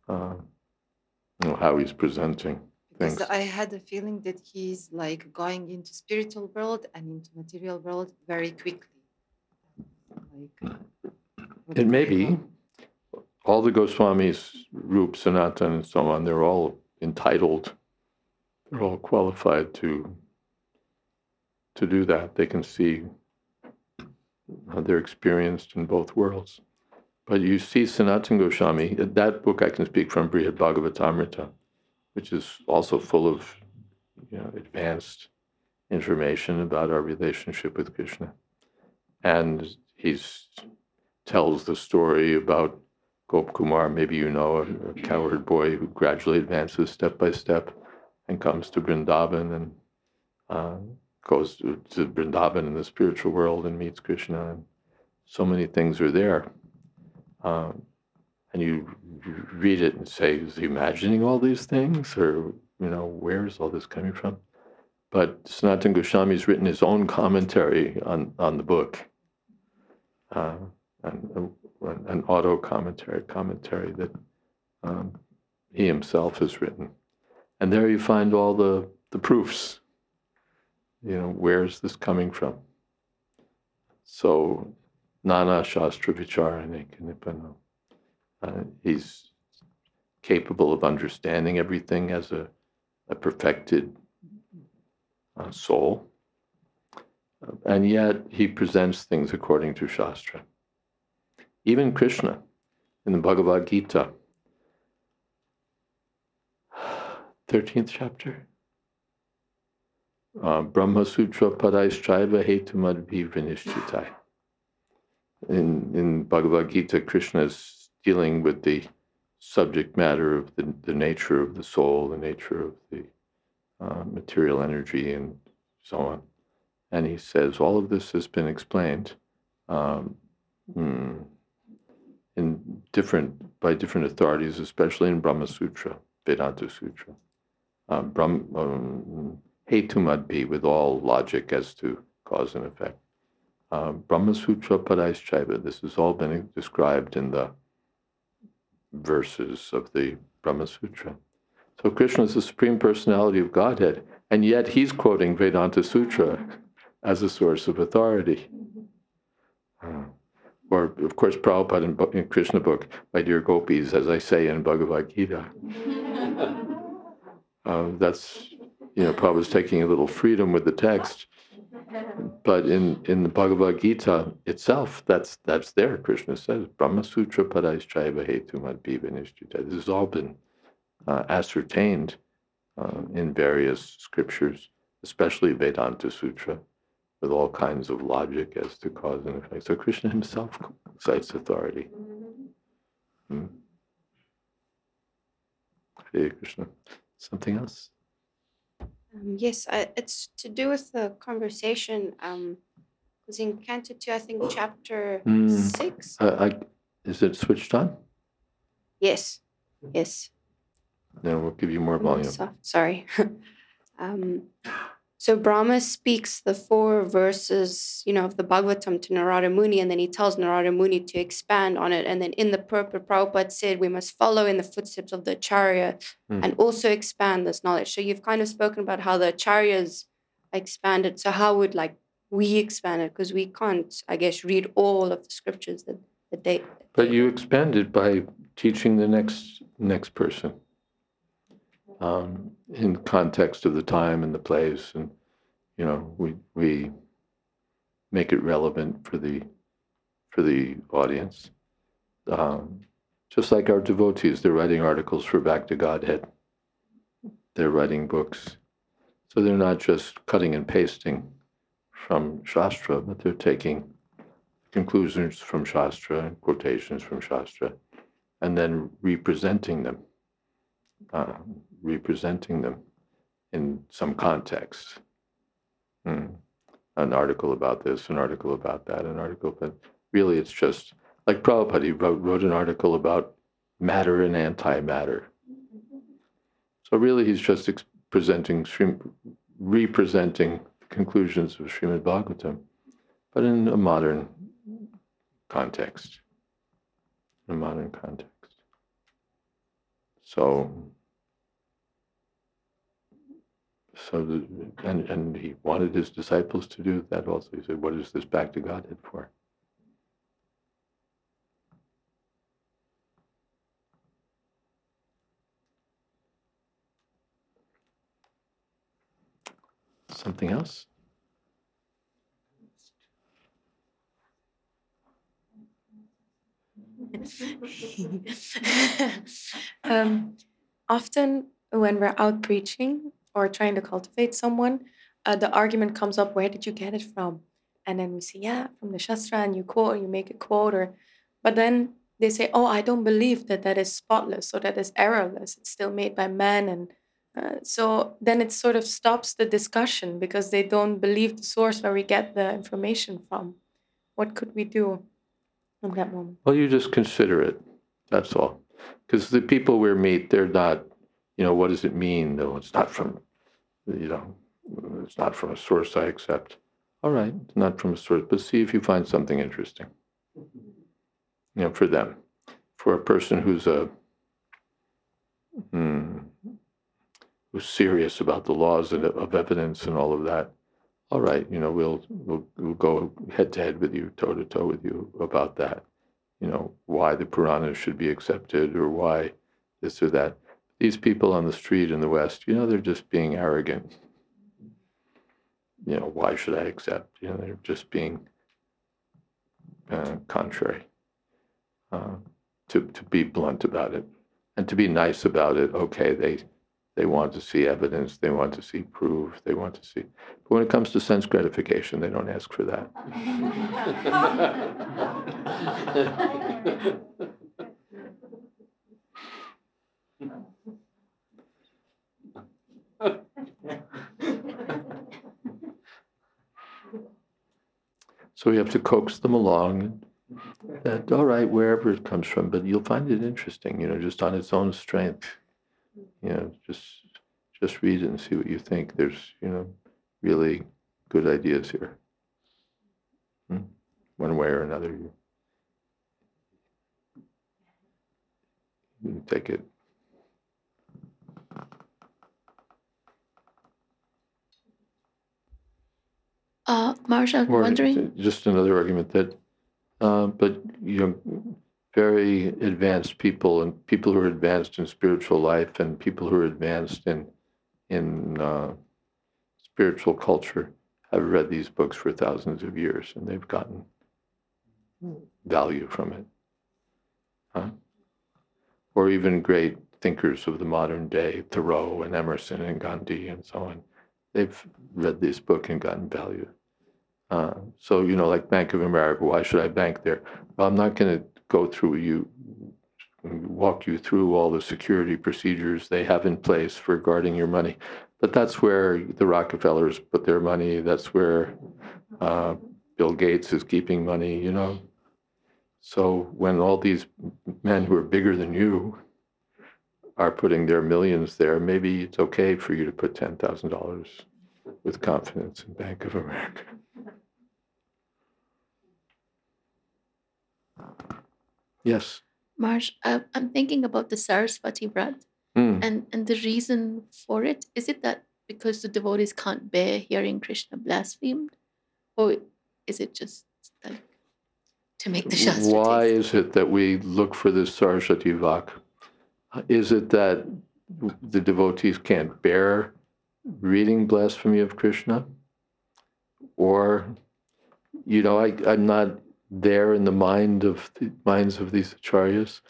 how he's presenting things. Because I had a feeling that he's like going into spiritual world and into material world very quickly. Like, It may be. All the Goswamis, Rup, Sanatan, and so on, they're all entitled, they're all qualified to do that. They can see how they're experienced in both worlds. But you see Sanatan Goswami, that book I can speak from, Brihad Bhagavatamrita, which is also full of advanced information about our relationship with Krishna. And he tells the story about Gop Kumar, maybe you know, a cowherd boy who gradually advances step by step and comes to Vrindavan and goes to Vrindavan in the spiritual world and meets Krishna. And so many things are there. And you read it and say, is he imagining all these things? Or, where's all this coming from? But Sanatan Goswami's written his own commentary on the book. An auto commentary that he himself has written. And there you find all the proofs. Where's this coming from? So, Nana Shastra Vicharane Nipano. He's capable of understanding everything as a perfected soul. And yet he presents things according to Shastra. Even Krishna, in the Bhagavad-Gita, 13th chapter, Brahma Sutra Padaischaiva Hetumadbhi Vinishchitai. In Bhagavad-Gita, Krishna is dealing with the subject matter of the nature of the soul, the nature of the material energy, and so on. And he says, all of this has been explained by different authorities, especially in Brahma Sutra, Vedanta Sutra. Hetumadbhi, with all logic as to cause and effect. Brahma Sutra Padaischaiva, this has all been described in the verses of the Brahma Sutra. So Krishna is the Supreme Personality of Godhead, and yet he's quoting Vedanta Sutra as a source of authority. Or, of course, Prabhupada in Krishna book, my dear gopis, as I say in Bhagavad-Gita. That's, Prabhupada's taking a little freedom with the text. But in the Bhagavad-Gita itself, that's there. Krishna says, Brahma Sutra Padaischaiva Hetumadbhi Vinishchitai. This has all been ascertained in various scriptures, especially Vedanta Sutra, with all kinds of logic as to cause and effect. So Krishna himself cites authority. Hare Krishna. Something else? Yes, it's to do with the conversation. Was in Canto 2, I think, chapter 6. Is it switched on? Yes. Then we'll give you more volume. Sorry. So Brahma speaks the 4 verses, of the Bhagavatam to Narada Muni, and then he tells Narada Muni to expand on it. And then in the purport, Prabhupada said we must follow in the footsteps of the Acharya and also expand this knowledge. So you've kind of spoken about how the Acharyas expanded. So how would we expand it? Because we can't, I guess, read all of the scriptures that they. But you expand it by teaching the next person. In context of the time and the place, and we make it relevant for the audience. Just like our devotees, they're writing articles for Back to Godhead. They're writing books, so they're not just cutting and pasting from Shastra, but they're taking conclusions from Shastra and quotations from Shastra, and then representing them in some context. An article about this, an article about that, an article, but really it's just Like Prabhupada, he wrote an article about matter and antimatter. So really, he's just representing the conclusions of Srimad Bhagavatam, but in a modern context. In a modern context. And he wanted his disciples to do that also. He said, "What is this back to Godhead for?" Something else? Often when we're out preaching or trying to cultivate someone, the argument comes up, where did you get it from? And then we say, yeah, from the Shastra, and you make a quote, but then they say, oh, I don't believe that is spotless or that is errorless. It's still made by man. And so then it sort of stops the discussion because they don't believe the source where we get the information from. What could we do in that moment? Well, you just consider it. That's all. Because the people we meet, they're not, what does it mean? No, it's not from, it's not from a source I accept. All right, it's not from a source, but see if you find something interesting. For them. For a person who's who's serious about the laws of evidence and all of that, all right, we'll go head to head with you, toe to toe with you about that. Why the Puranas should be accepted or why this or that. These people on the street in the West, they're just being arrogant. Why should I accept? They're just being contrary. To be blunt about it and to be nice about it. Okay, they want to see evidence, they want to see proof, they want to see. But when it comes to sense gratification, they don't ask for that. So we have to coax them along. That, all right, wherever it comes from, but you'll find it interesting, just on its own strength. Just read it and see what you think. There's, really good ideas here. One way or another, you take it. Marsha, I'm wondering. Just another argument that, but very advanced people and people who are advanced in spiritual life and people who are advanced in spiritual culture have read these books for thousands of years and they've gotten value from it. Or even great thinkers of the modern day, Thoreau and Emerson and Gandhi and so on. They've read this book and gotten value. So, like Bank of America, why should I bank there? Well, I'm not going to walk you through all the security procedures they have in place for guarding your money. But that's where the Rockefellers put their money. That's where Bill Gates is keeping money, So when all these men who are bigger than you are putting their millions there, maybe it's okay for you to put $10,000 with confidence in Bank of America. Yes. Marsh, I'm thinking about the Saraswati Vrat and the reason for it. Is it that because the devotees can't bear hearing Krishna blasphemed? Or is it just like to make the Shastra Why taste? is it that we look for this Saraswati Vak? Is it that the devotees can't bear reading blasphemy of Krishna? Or, I'm not there in the minds of these acharyas.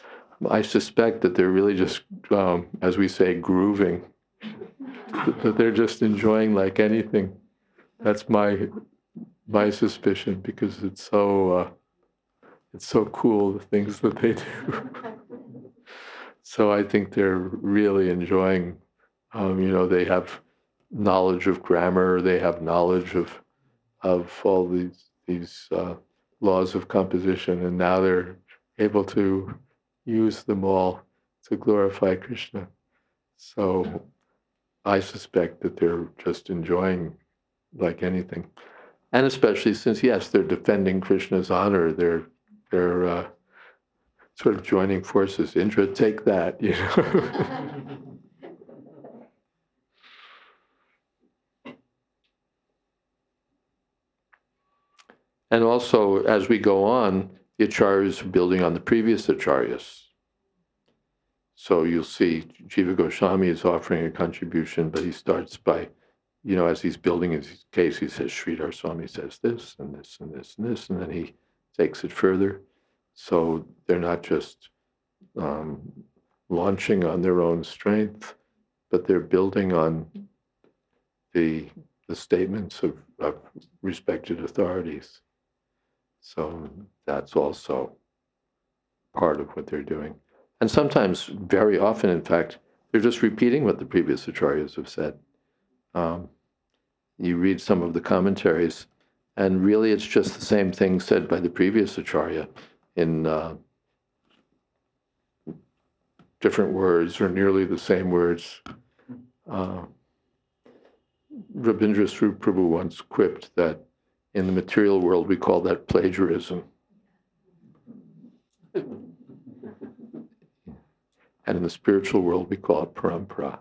I suspect that they're really just, as we say, grooving. That they're just enjoying like anything. That's my suspicion, because it's so cool, the things that they do. So I think they're really enjoying. They have knowledge of grammar. They have knowledge of all these laws of composition, and now they're able to use them all to glorify Krishna. So I suspect that they're just enjoying like anything. And especially since, yes, they're defending Krishna's honor, they're sort of joining forces. Indra, take that, you know. And also, as we go on, the acharyas are building on the previous acharyas. So you'll see Jiva Goswami is offering a contribution, but he starts by, you know, as he's building his case, he says, Sridhar Swami says this, and this, and this, and this, and then he takes it further. So they're not just launching on their own strength, but they're building on the statements of respected authorities. So that's also part of what they're doing. And sometimes, very often, in fact, they're just repeating what the previous acharyas have said. You read some of the commentaries, and really it's just the same thing said by the previous acharya in different words, or nearly the same words. Rabindra Swarup Prabhu once quipped that in the material world we call that plagiarism. And in the spiritual world we call it parampara.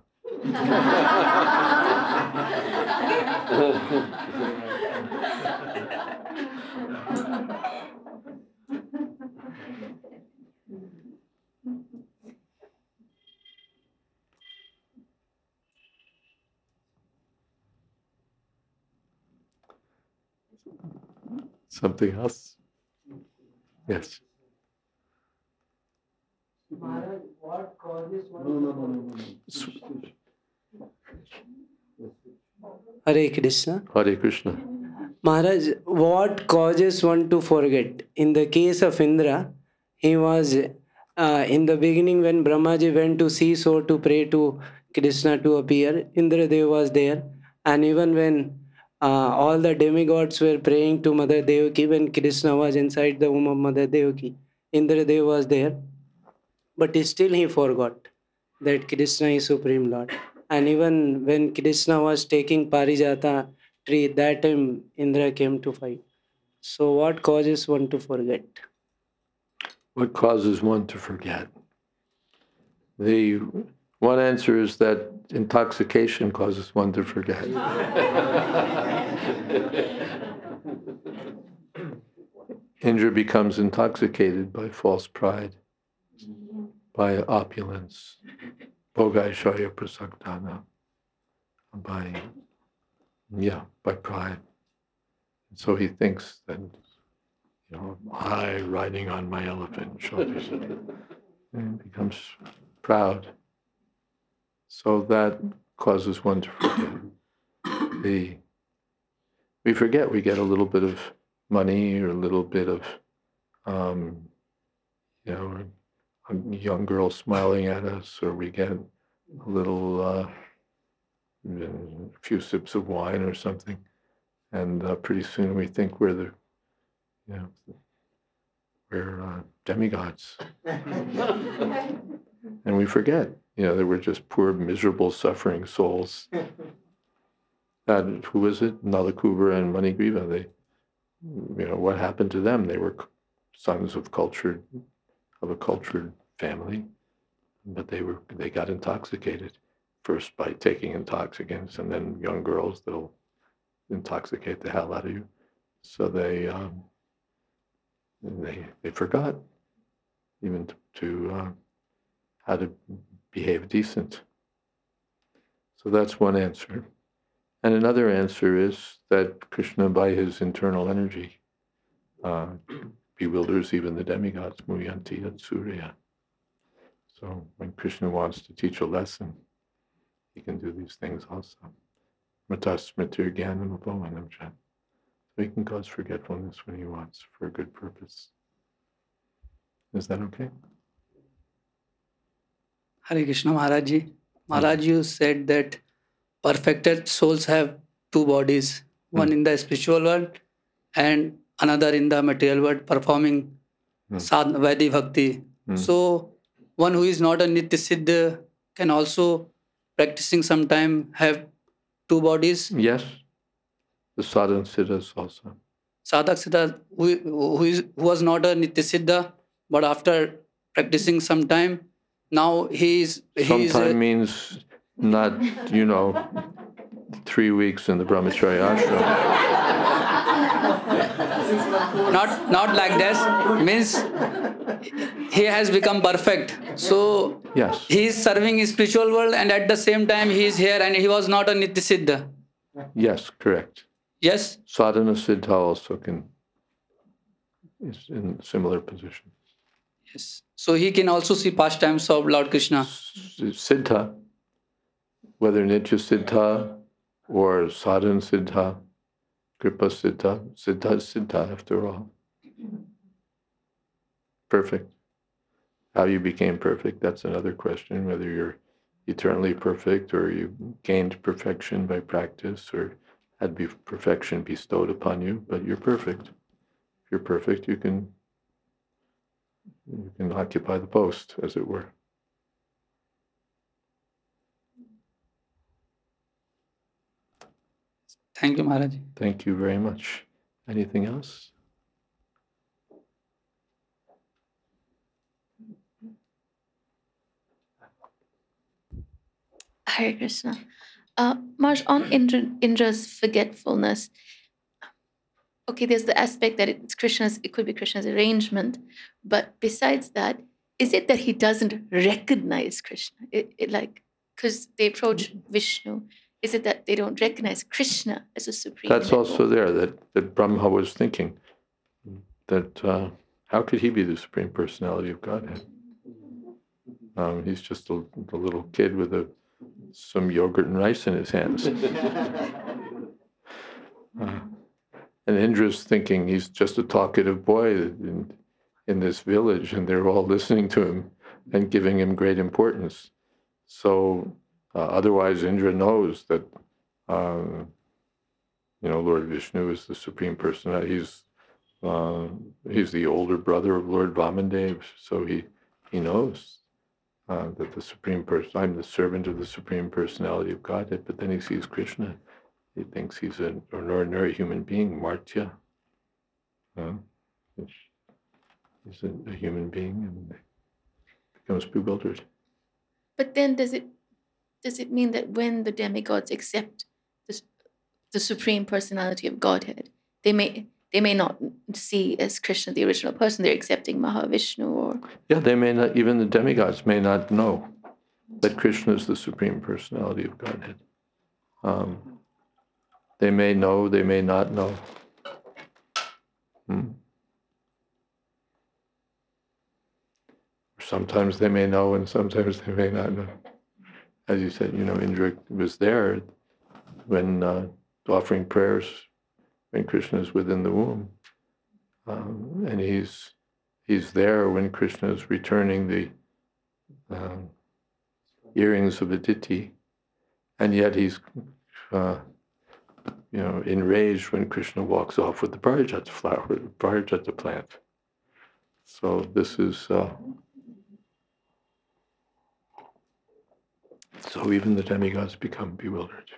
Something else? Yes. Maharaj, what causes one Hare Krishna. Hare Krishna. Maharaj, what causes one to forget? In the case of Indra, he was in the beginning when Brahmaji went to seashore to pray to Krishna to appear, Indradev was there. And even when all the demigods were praying to Mother Devaki, when Krishna was inside the womb of Mother Devaki, Indradev was there. But still he forgot that Krishna is Supreme Lord. And even when Krishna was taking Parijata tree, that time Indra came to fight. So what causes one to forget? What causes one to forget? The one answer is that intoxication causes one to forget. Indra becomes intoxicated by false pride, by opulence, bhogaishaya prasakdana, by pride. And so he thinks that, you know, I riding on my elephant shoulders, and becomes proud. So that causes one to forget. We forget we get a little bit of money or a little bit of, a young girl smiling at us, or we get a little, a few sips of wine or something, and pretty soon we think we're demigods, and we forget, that we're just poor, miserable, suffering souls. Who is it? Nalakubra and Manigriva. They, what happened to them? They were sons of a cultured family, but they got intoxicated first by taking intoxicants, and then young girls that'll intoxicate the hell out of you. So they forgot even to how to behave decent. So that's one answer. And another answer is that Krishna, by his internal energy, bewilders even the demigods, muyanti and surya. So when Krishna wants to teach a lesson, he can do these things also. Matas smritir jnanam upovanam cha. So he can cause forgetfulness when he wants for a good purpose. Is that okay? Hare Krishna Maharaj Ji. Maharaj, you said that perfected souls have two bodies, one in the spiritual world and another in the material world, performing sadhana, Vaidhi Bhakti. So one who is not a Nitya Siddha can also, practicing sometime, have two bodies. Yes, the sadhana siddhas also. Sadhak Siddha who was not a Nitya Siddha, but after practicing some time, now he's Sometime means not, 3 weeks in the brahmacharya ashram. not like this, means he has become perfect. So Yes. he is serving his spiritual world, and at the same time he is here, and he was not a Nitya Siddha. Yes, correct. Yes. Sadhana siddha also is in a similar position. Yes. So he can also see pastimes of Lord Krishna. Siddha, whether Nitya Siddha or Sadhana Siddha, Kripa Siddha, Siddha is Siddha after all. Perfect. How you became perfect, that's another question, whether you're eternally perfect or you gained perfection by practice or had perfection bestowed upon you, but you're perfect. If you're perfect, you can occupy the post, as it were. Thank you, Maharaj. Thank you very much. Anything else? Hare Krishna. Marsh, on Indra's forgetfulness, okay, there's the aspect that it could be Krishna's arrangement, but besides that, is it that he doesn't recognize Krishna? Because they approach Vishnu, is it that they don't recognize Krishna as a supreme? That's also there, that Brahma was thinking that how could he be the Supreme Personality of Godhead? He's just a little kid with some yogurt and rice in his hands. And Indra's thinking he's just a talkative boy in this village, and they're all listening to him and giving him great importance. So otherwise, Indra knows that Lord Vishnu is the Supreme Personality. He's the older brother of Lord Vamandev, so he knows that the Supreme Person, I'm the servant of the Supreme Personality of Godhead. But then he sees Krishna. He thinks he's an ordinary human being, Martya. He's a human being and becomes bewildered. But then does it mean that when the demigods accept the Supreme Personality of Godhead, they may not see as Krishna the original person, they're accepting Mahavishnu or... Yeah, they may not, even the demigods may not know that Krishna is the Supreme Personality of Godhead. They may know, they may not know. Sometimes they may know and sometimes they may not know. As you said, Indra was there when offering prayers when Krishna is within the womb. And he's there when Krishna is returning the earrings of Aditi. And yet he's enraged when Krishna walks off with the parijata flower, the parijata plant. So this is, so even the demigods become bewildered.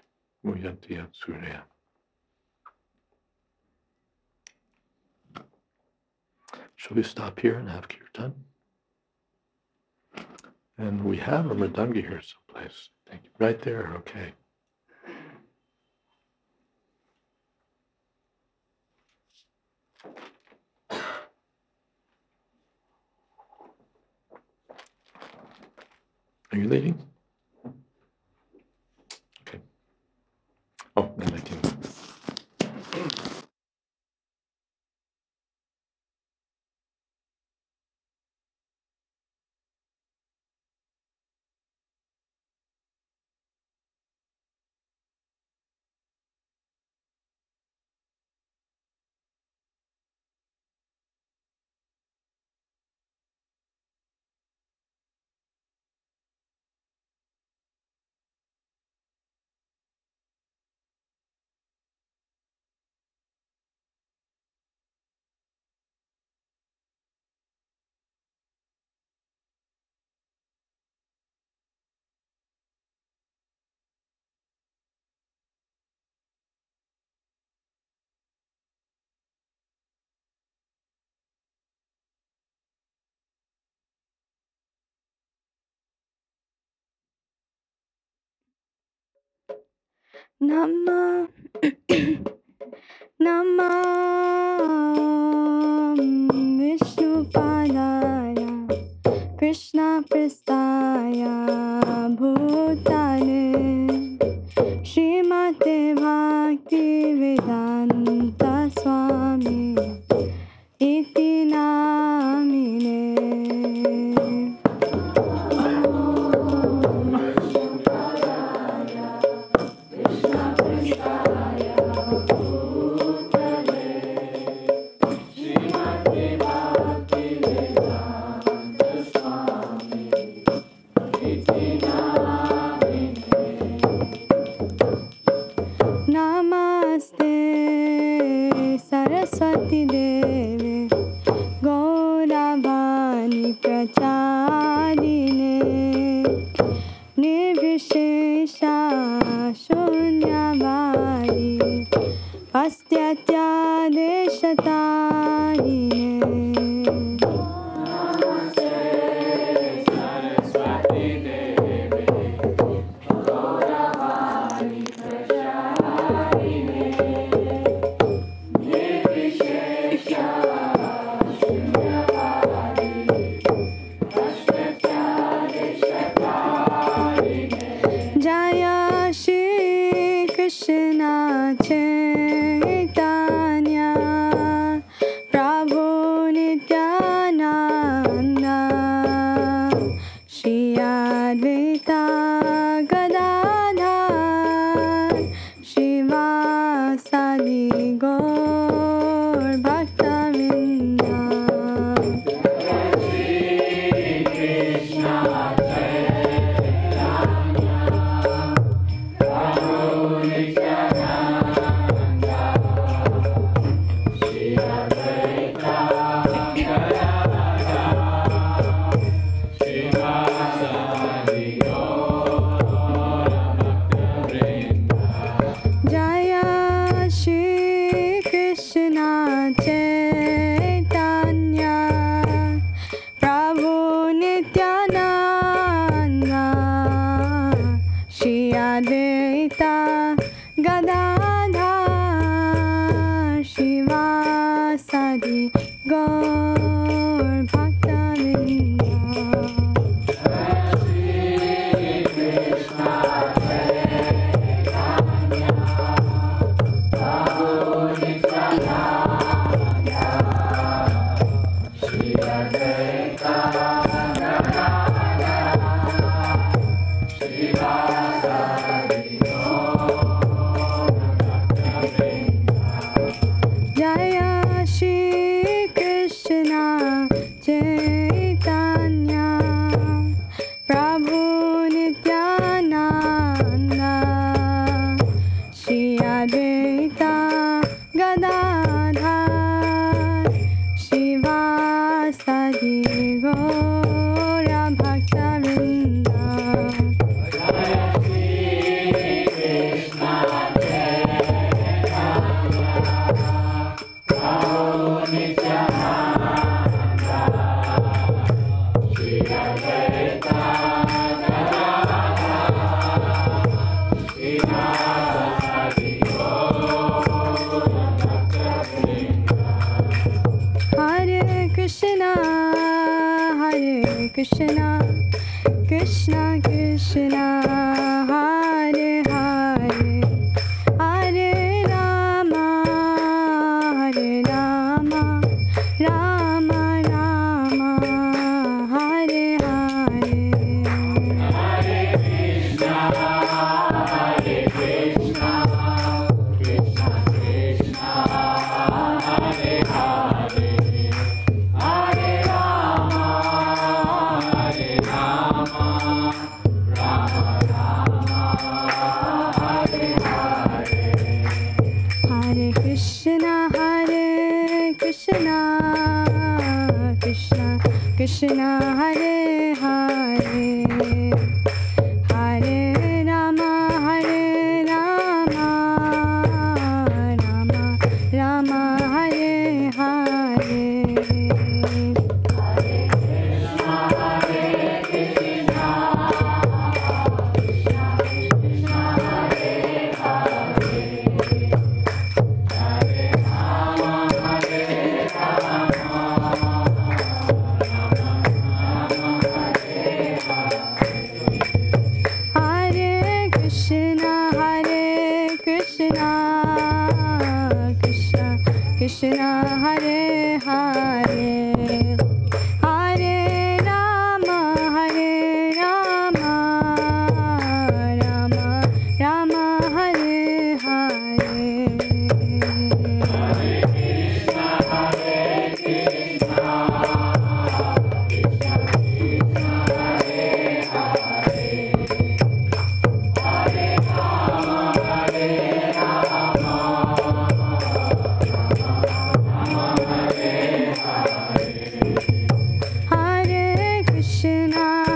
Muyanti Surya. Shall we stop here and have kirtan? And we have a mridanga here someplace. Thank you. Right there, okay. Are you leading? Okay. Oh, then I can. Nama Nama Vishnupadaya Krishna Pristaya Bhutale Srimate Bhakti-Vedanta Swami Iti Namine. Namaste Saraswati Devi Gauravani Prachadine Nirvishesha Shunyavadi Pastyatya Deshatarine. Jaya Shri Krishna Chaitanya Prabhu Nityananda Shri Advaita Gadadhar Shivasadi Gaur Bhaktavinda. Jaya Shri Krishna Chaitanya Prabhu Nityananda Shri Advaita Gadadhar Shivasadi Gaur Bhaktavinda. Jaya Shri Krishna Chaitanya Prabhu Nityananda Shri Advaita Gadadhar Shivasadi Gaura Bhaktavinda. Hare Krishna Krishna Krishna Hare Hare Hare Rama Rama Rama Hare Hare. Hare Krishna Krishna Krishna Hare Hare Hare Rama Rama Rama Hare Hare. Hare Krishna Hare Krishna Krishna Krishna Hare Hare Hare Rama Rama Rama Hare Hare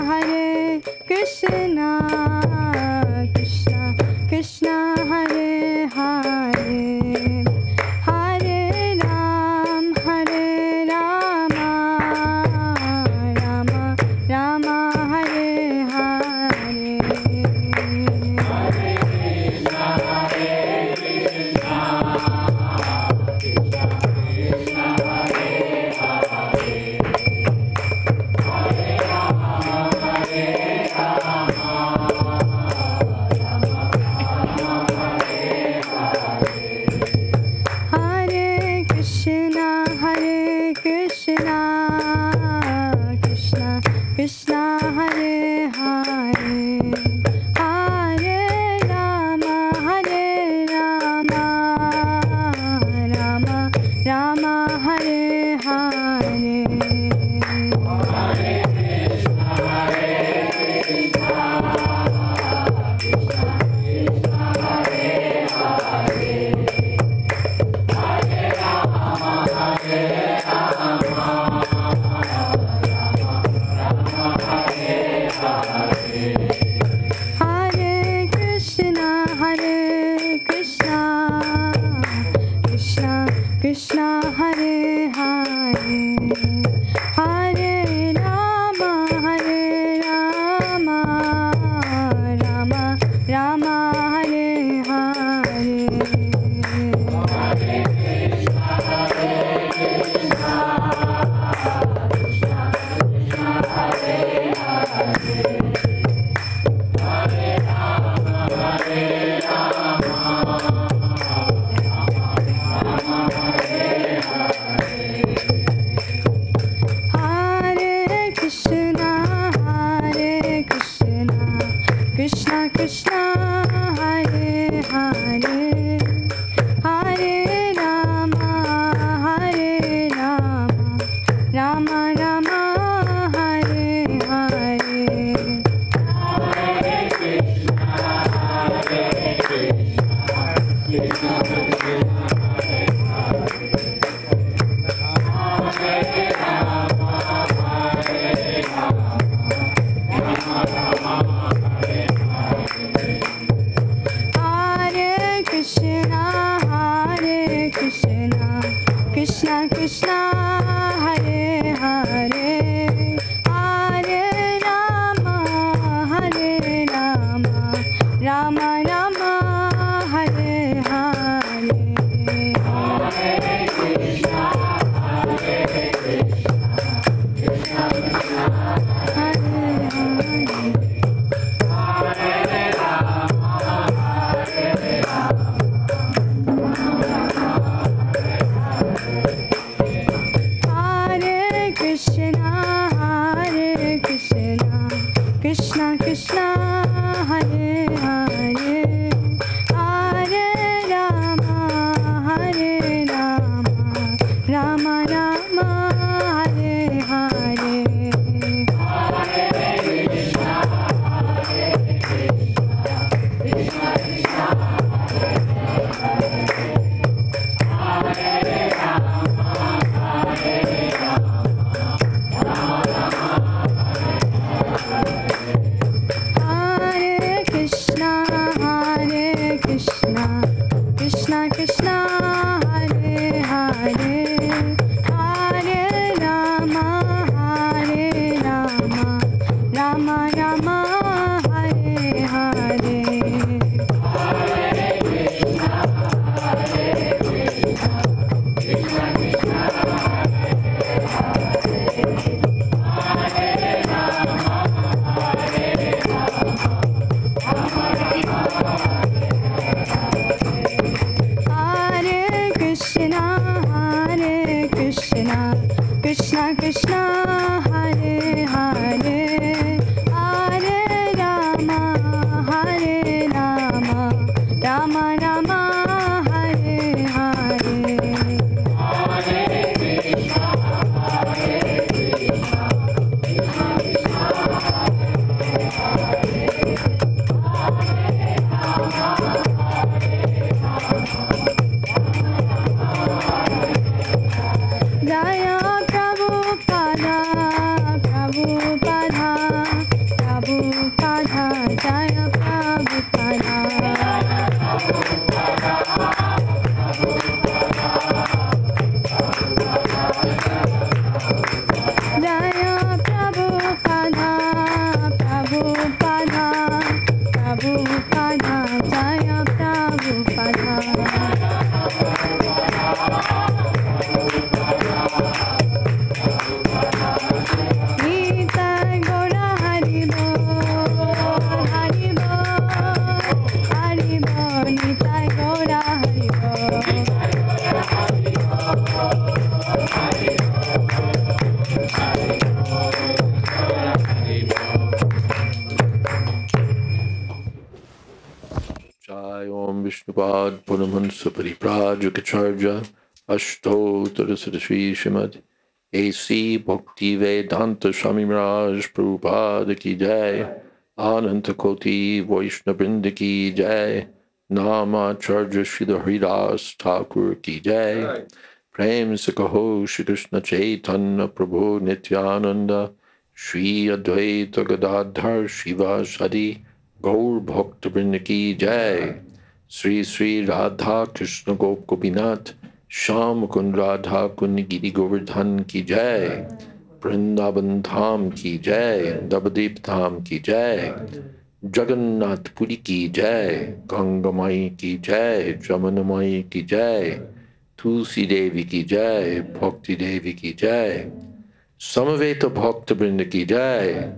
Hare Krishna Krishna Krishna Hare Hare Hare Rama Rama Hare Hare Hare Krishna Krishna Krishna Hare Hare Hare Rama Rama Hare Hare Hare Krishna Krishna Krishna Hare Hare Hare Rama Rama Hare Hare Hare Krishna Krishna Krishna Hare Hare Hare Rama Rama Rama Hare Hare Hare Krishna Krishna Krishna Hare Hare Hare Rama Rama Rama Hare Hare Hare Krishna Krishna Krishna Hare Hare Hare Rama Rama Rama Hare Hare Hare Krishna Krishna Krishna Hare Hare Hare Rama Rama Rama Hare Hare Jaya Prabhupada. Nitai Gora Hari Bol, Hari Bol, Hari Bol, Nitai Gora Hari Bol. Jai Om Vishnupad Paramahansa Pariprajukacharya Ashto Tarasarasri Srimad A.C. Bhakti Vedanta Swami Maharaj Prabhupada Ki Jai Ananta Koti Vaishnavrinda Ki Jai Namacharya Srila Haridas Thakur Ki Jai Prem Sakaho Shri Krishna Chaitanya Prabhu Nityananda Shri Advaita Gadadhar Shivasadi Gaur Bhakta Vrinda Ki Jai Sri Sri Radha Krishna Gop Gopinath Sham Kund Radha Kund Giri Govardhan Ki Jai Vrindavan Dham Ki Jai Navadip Dham Ki Jai Jagannath Puri Ki Jai Ganga Mai Ki Jai Jamana Mai Ki Jai Tulsi Devi Ki Jai Bhakti Devi Ki Jai Samaveta Bhakta Vrinda Ki Jai.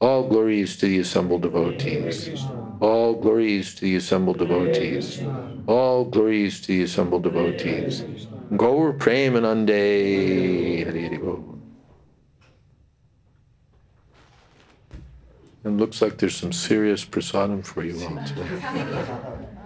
All glories to the assembled devotees. All glories to the assembled devotees. All glories to the assembled devotees. Gaur Premanande. Hari Hari Bol. It looks like there's some serious prasadam for you all today.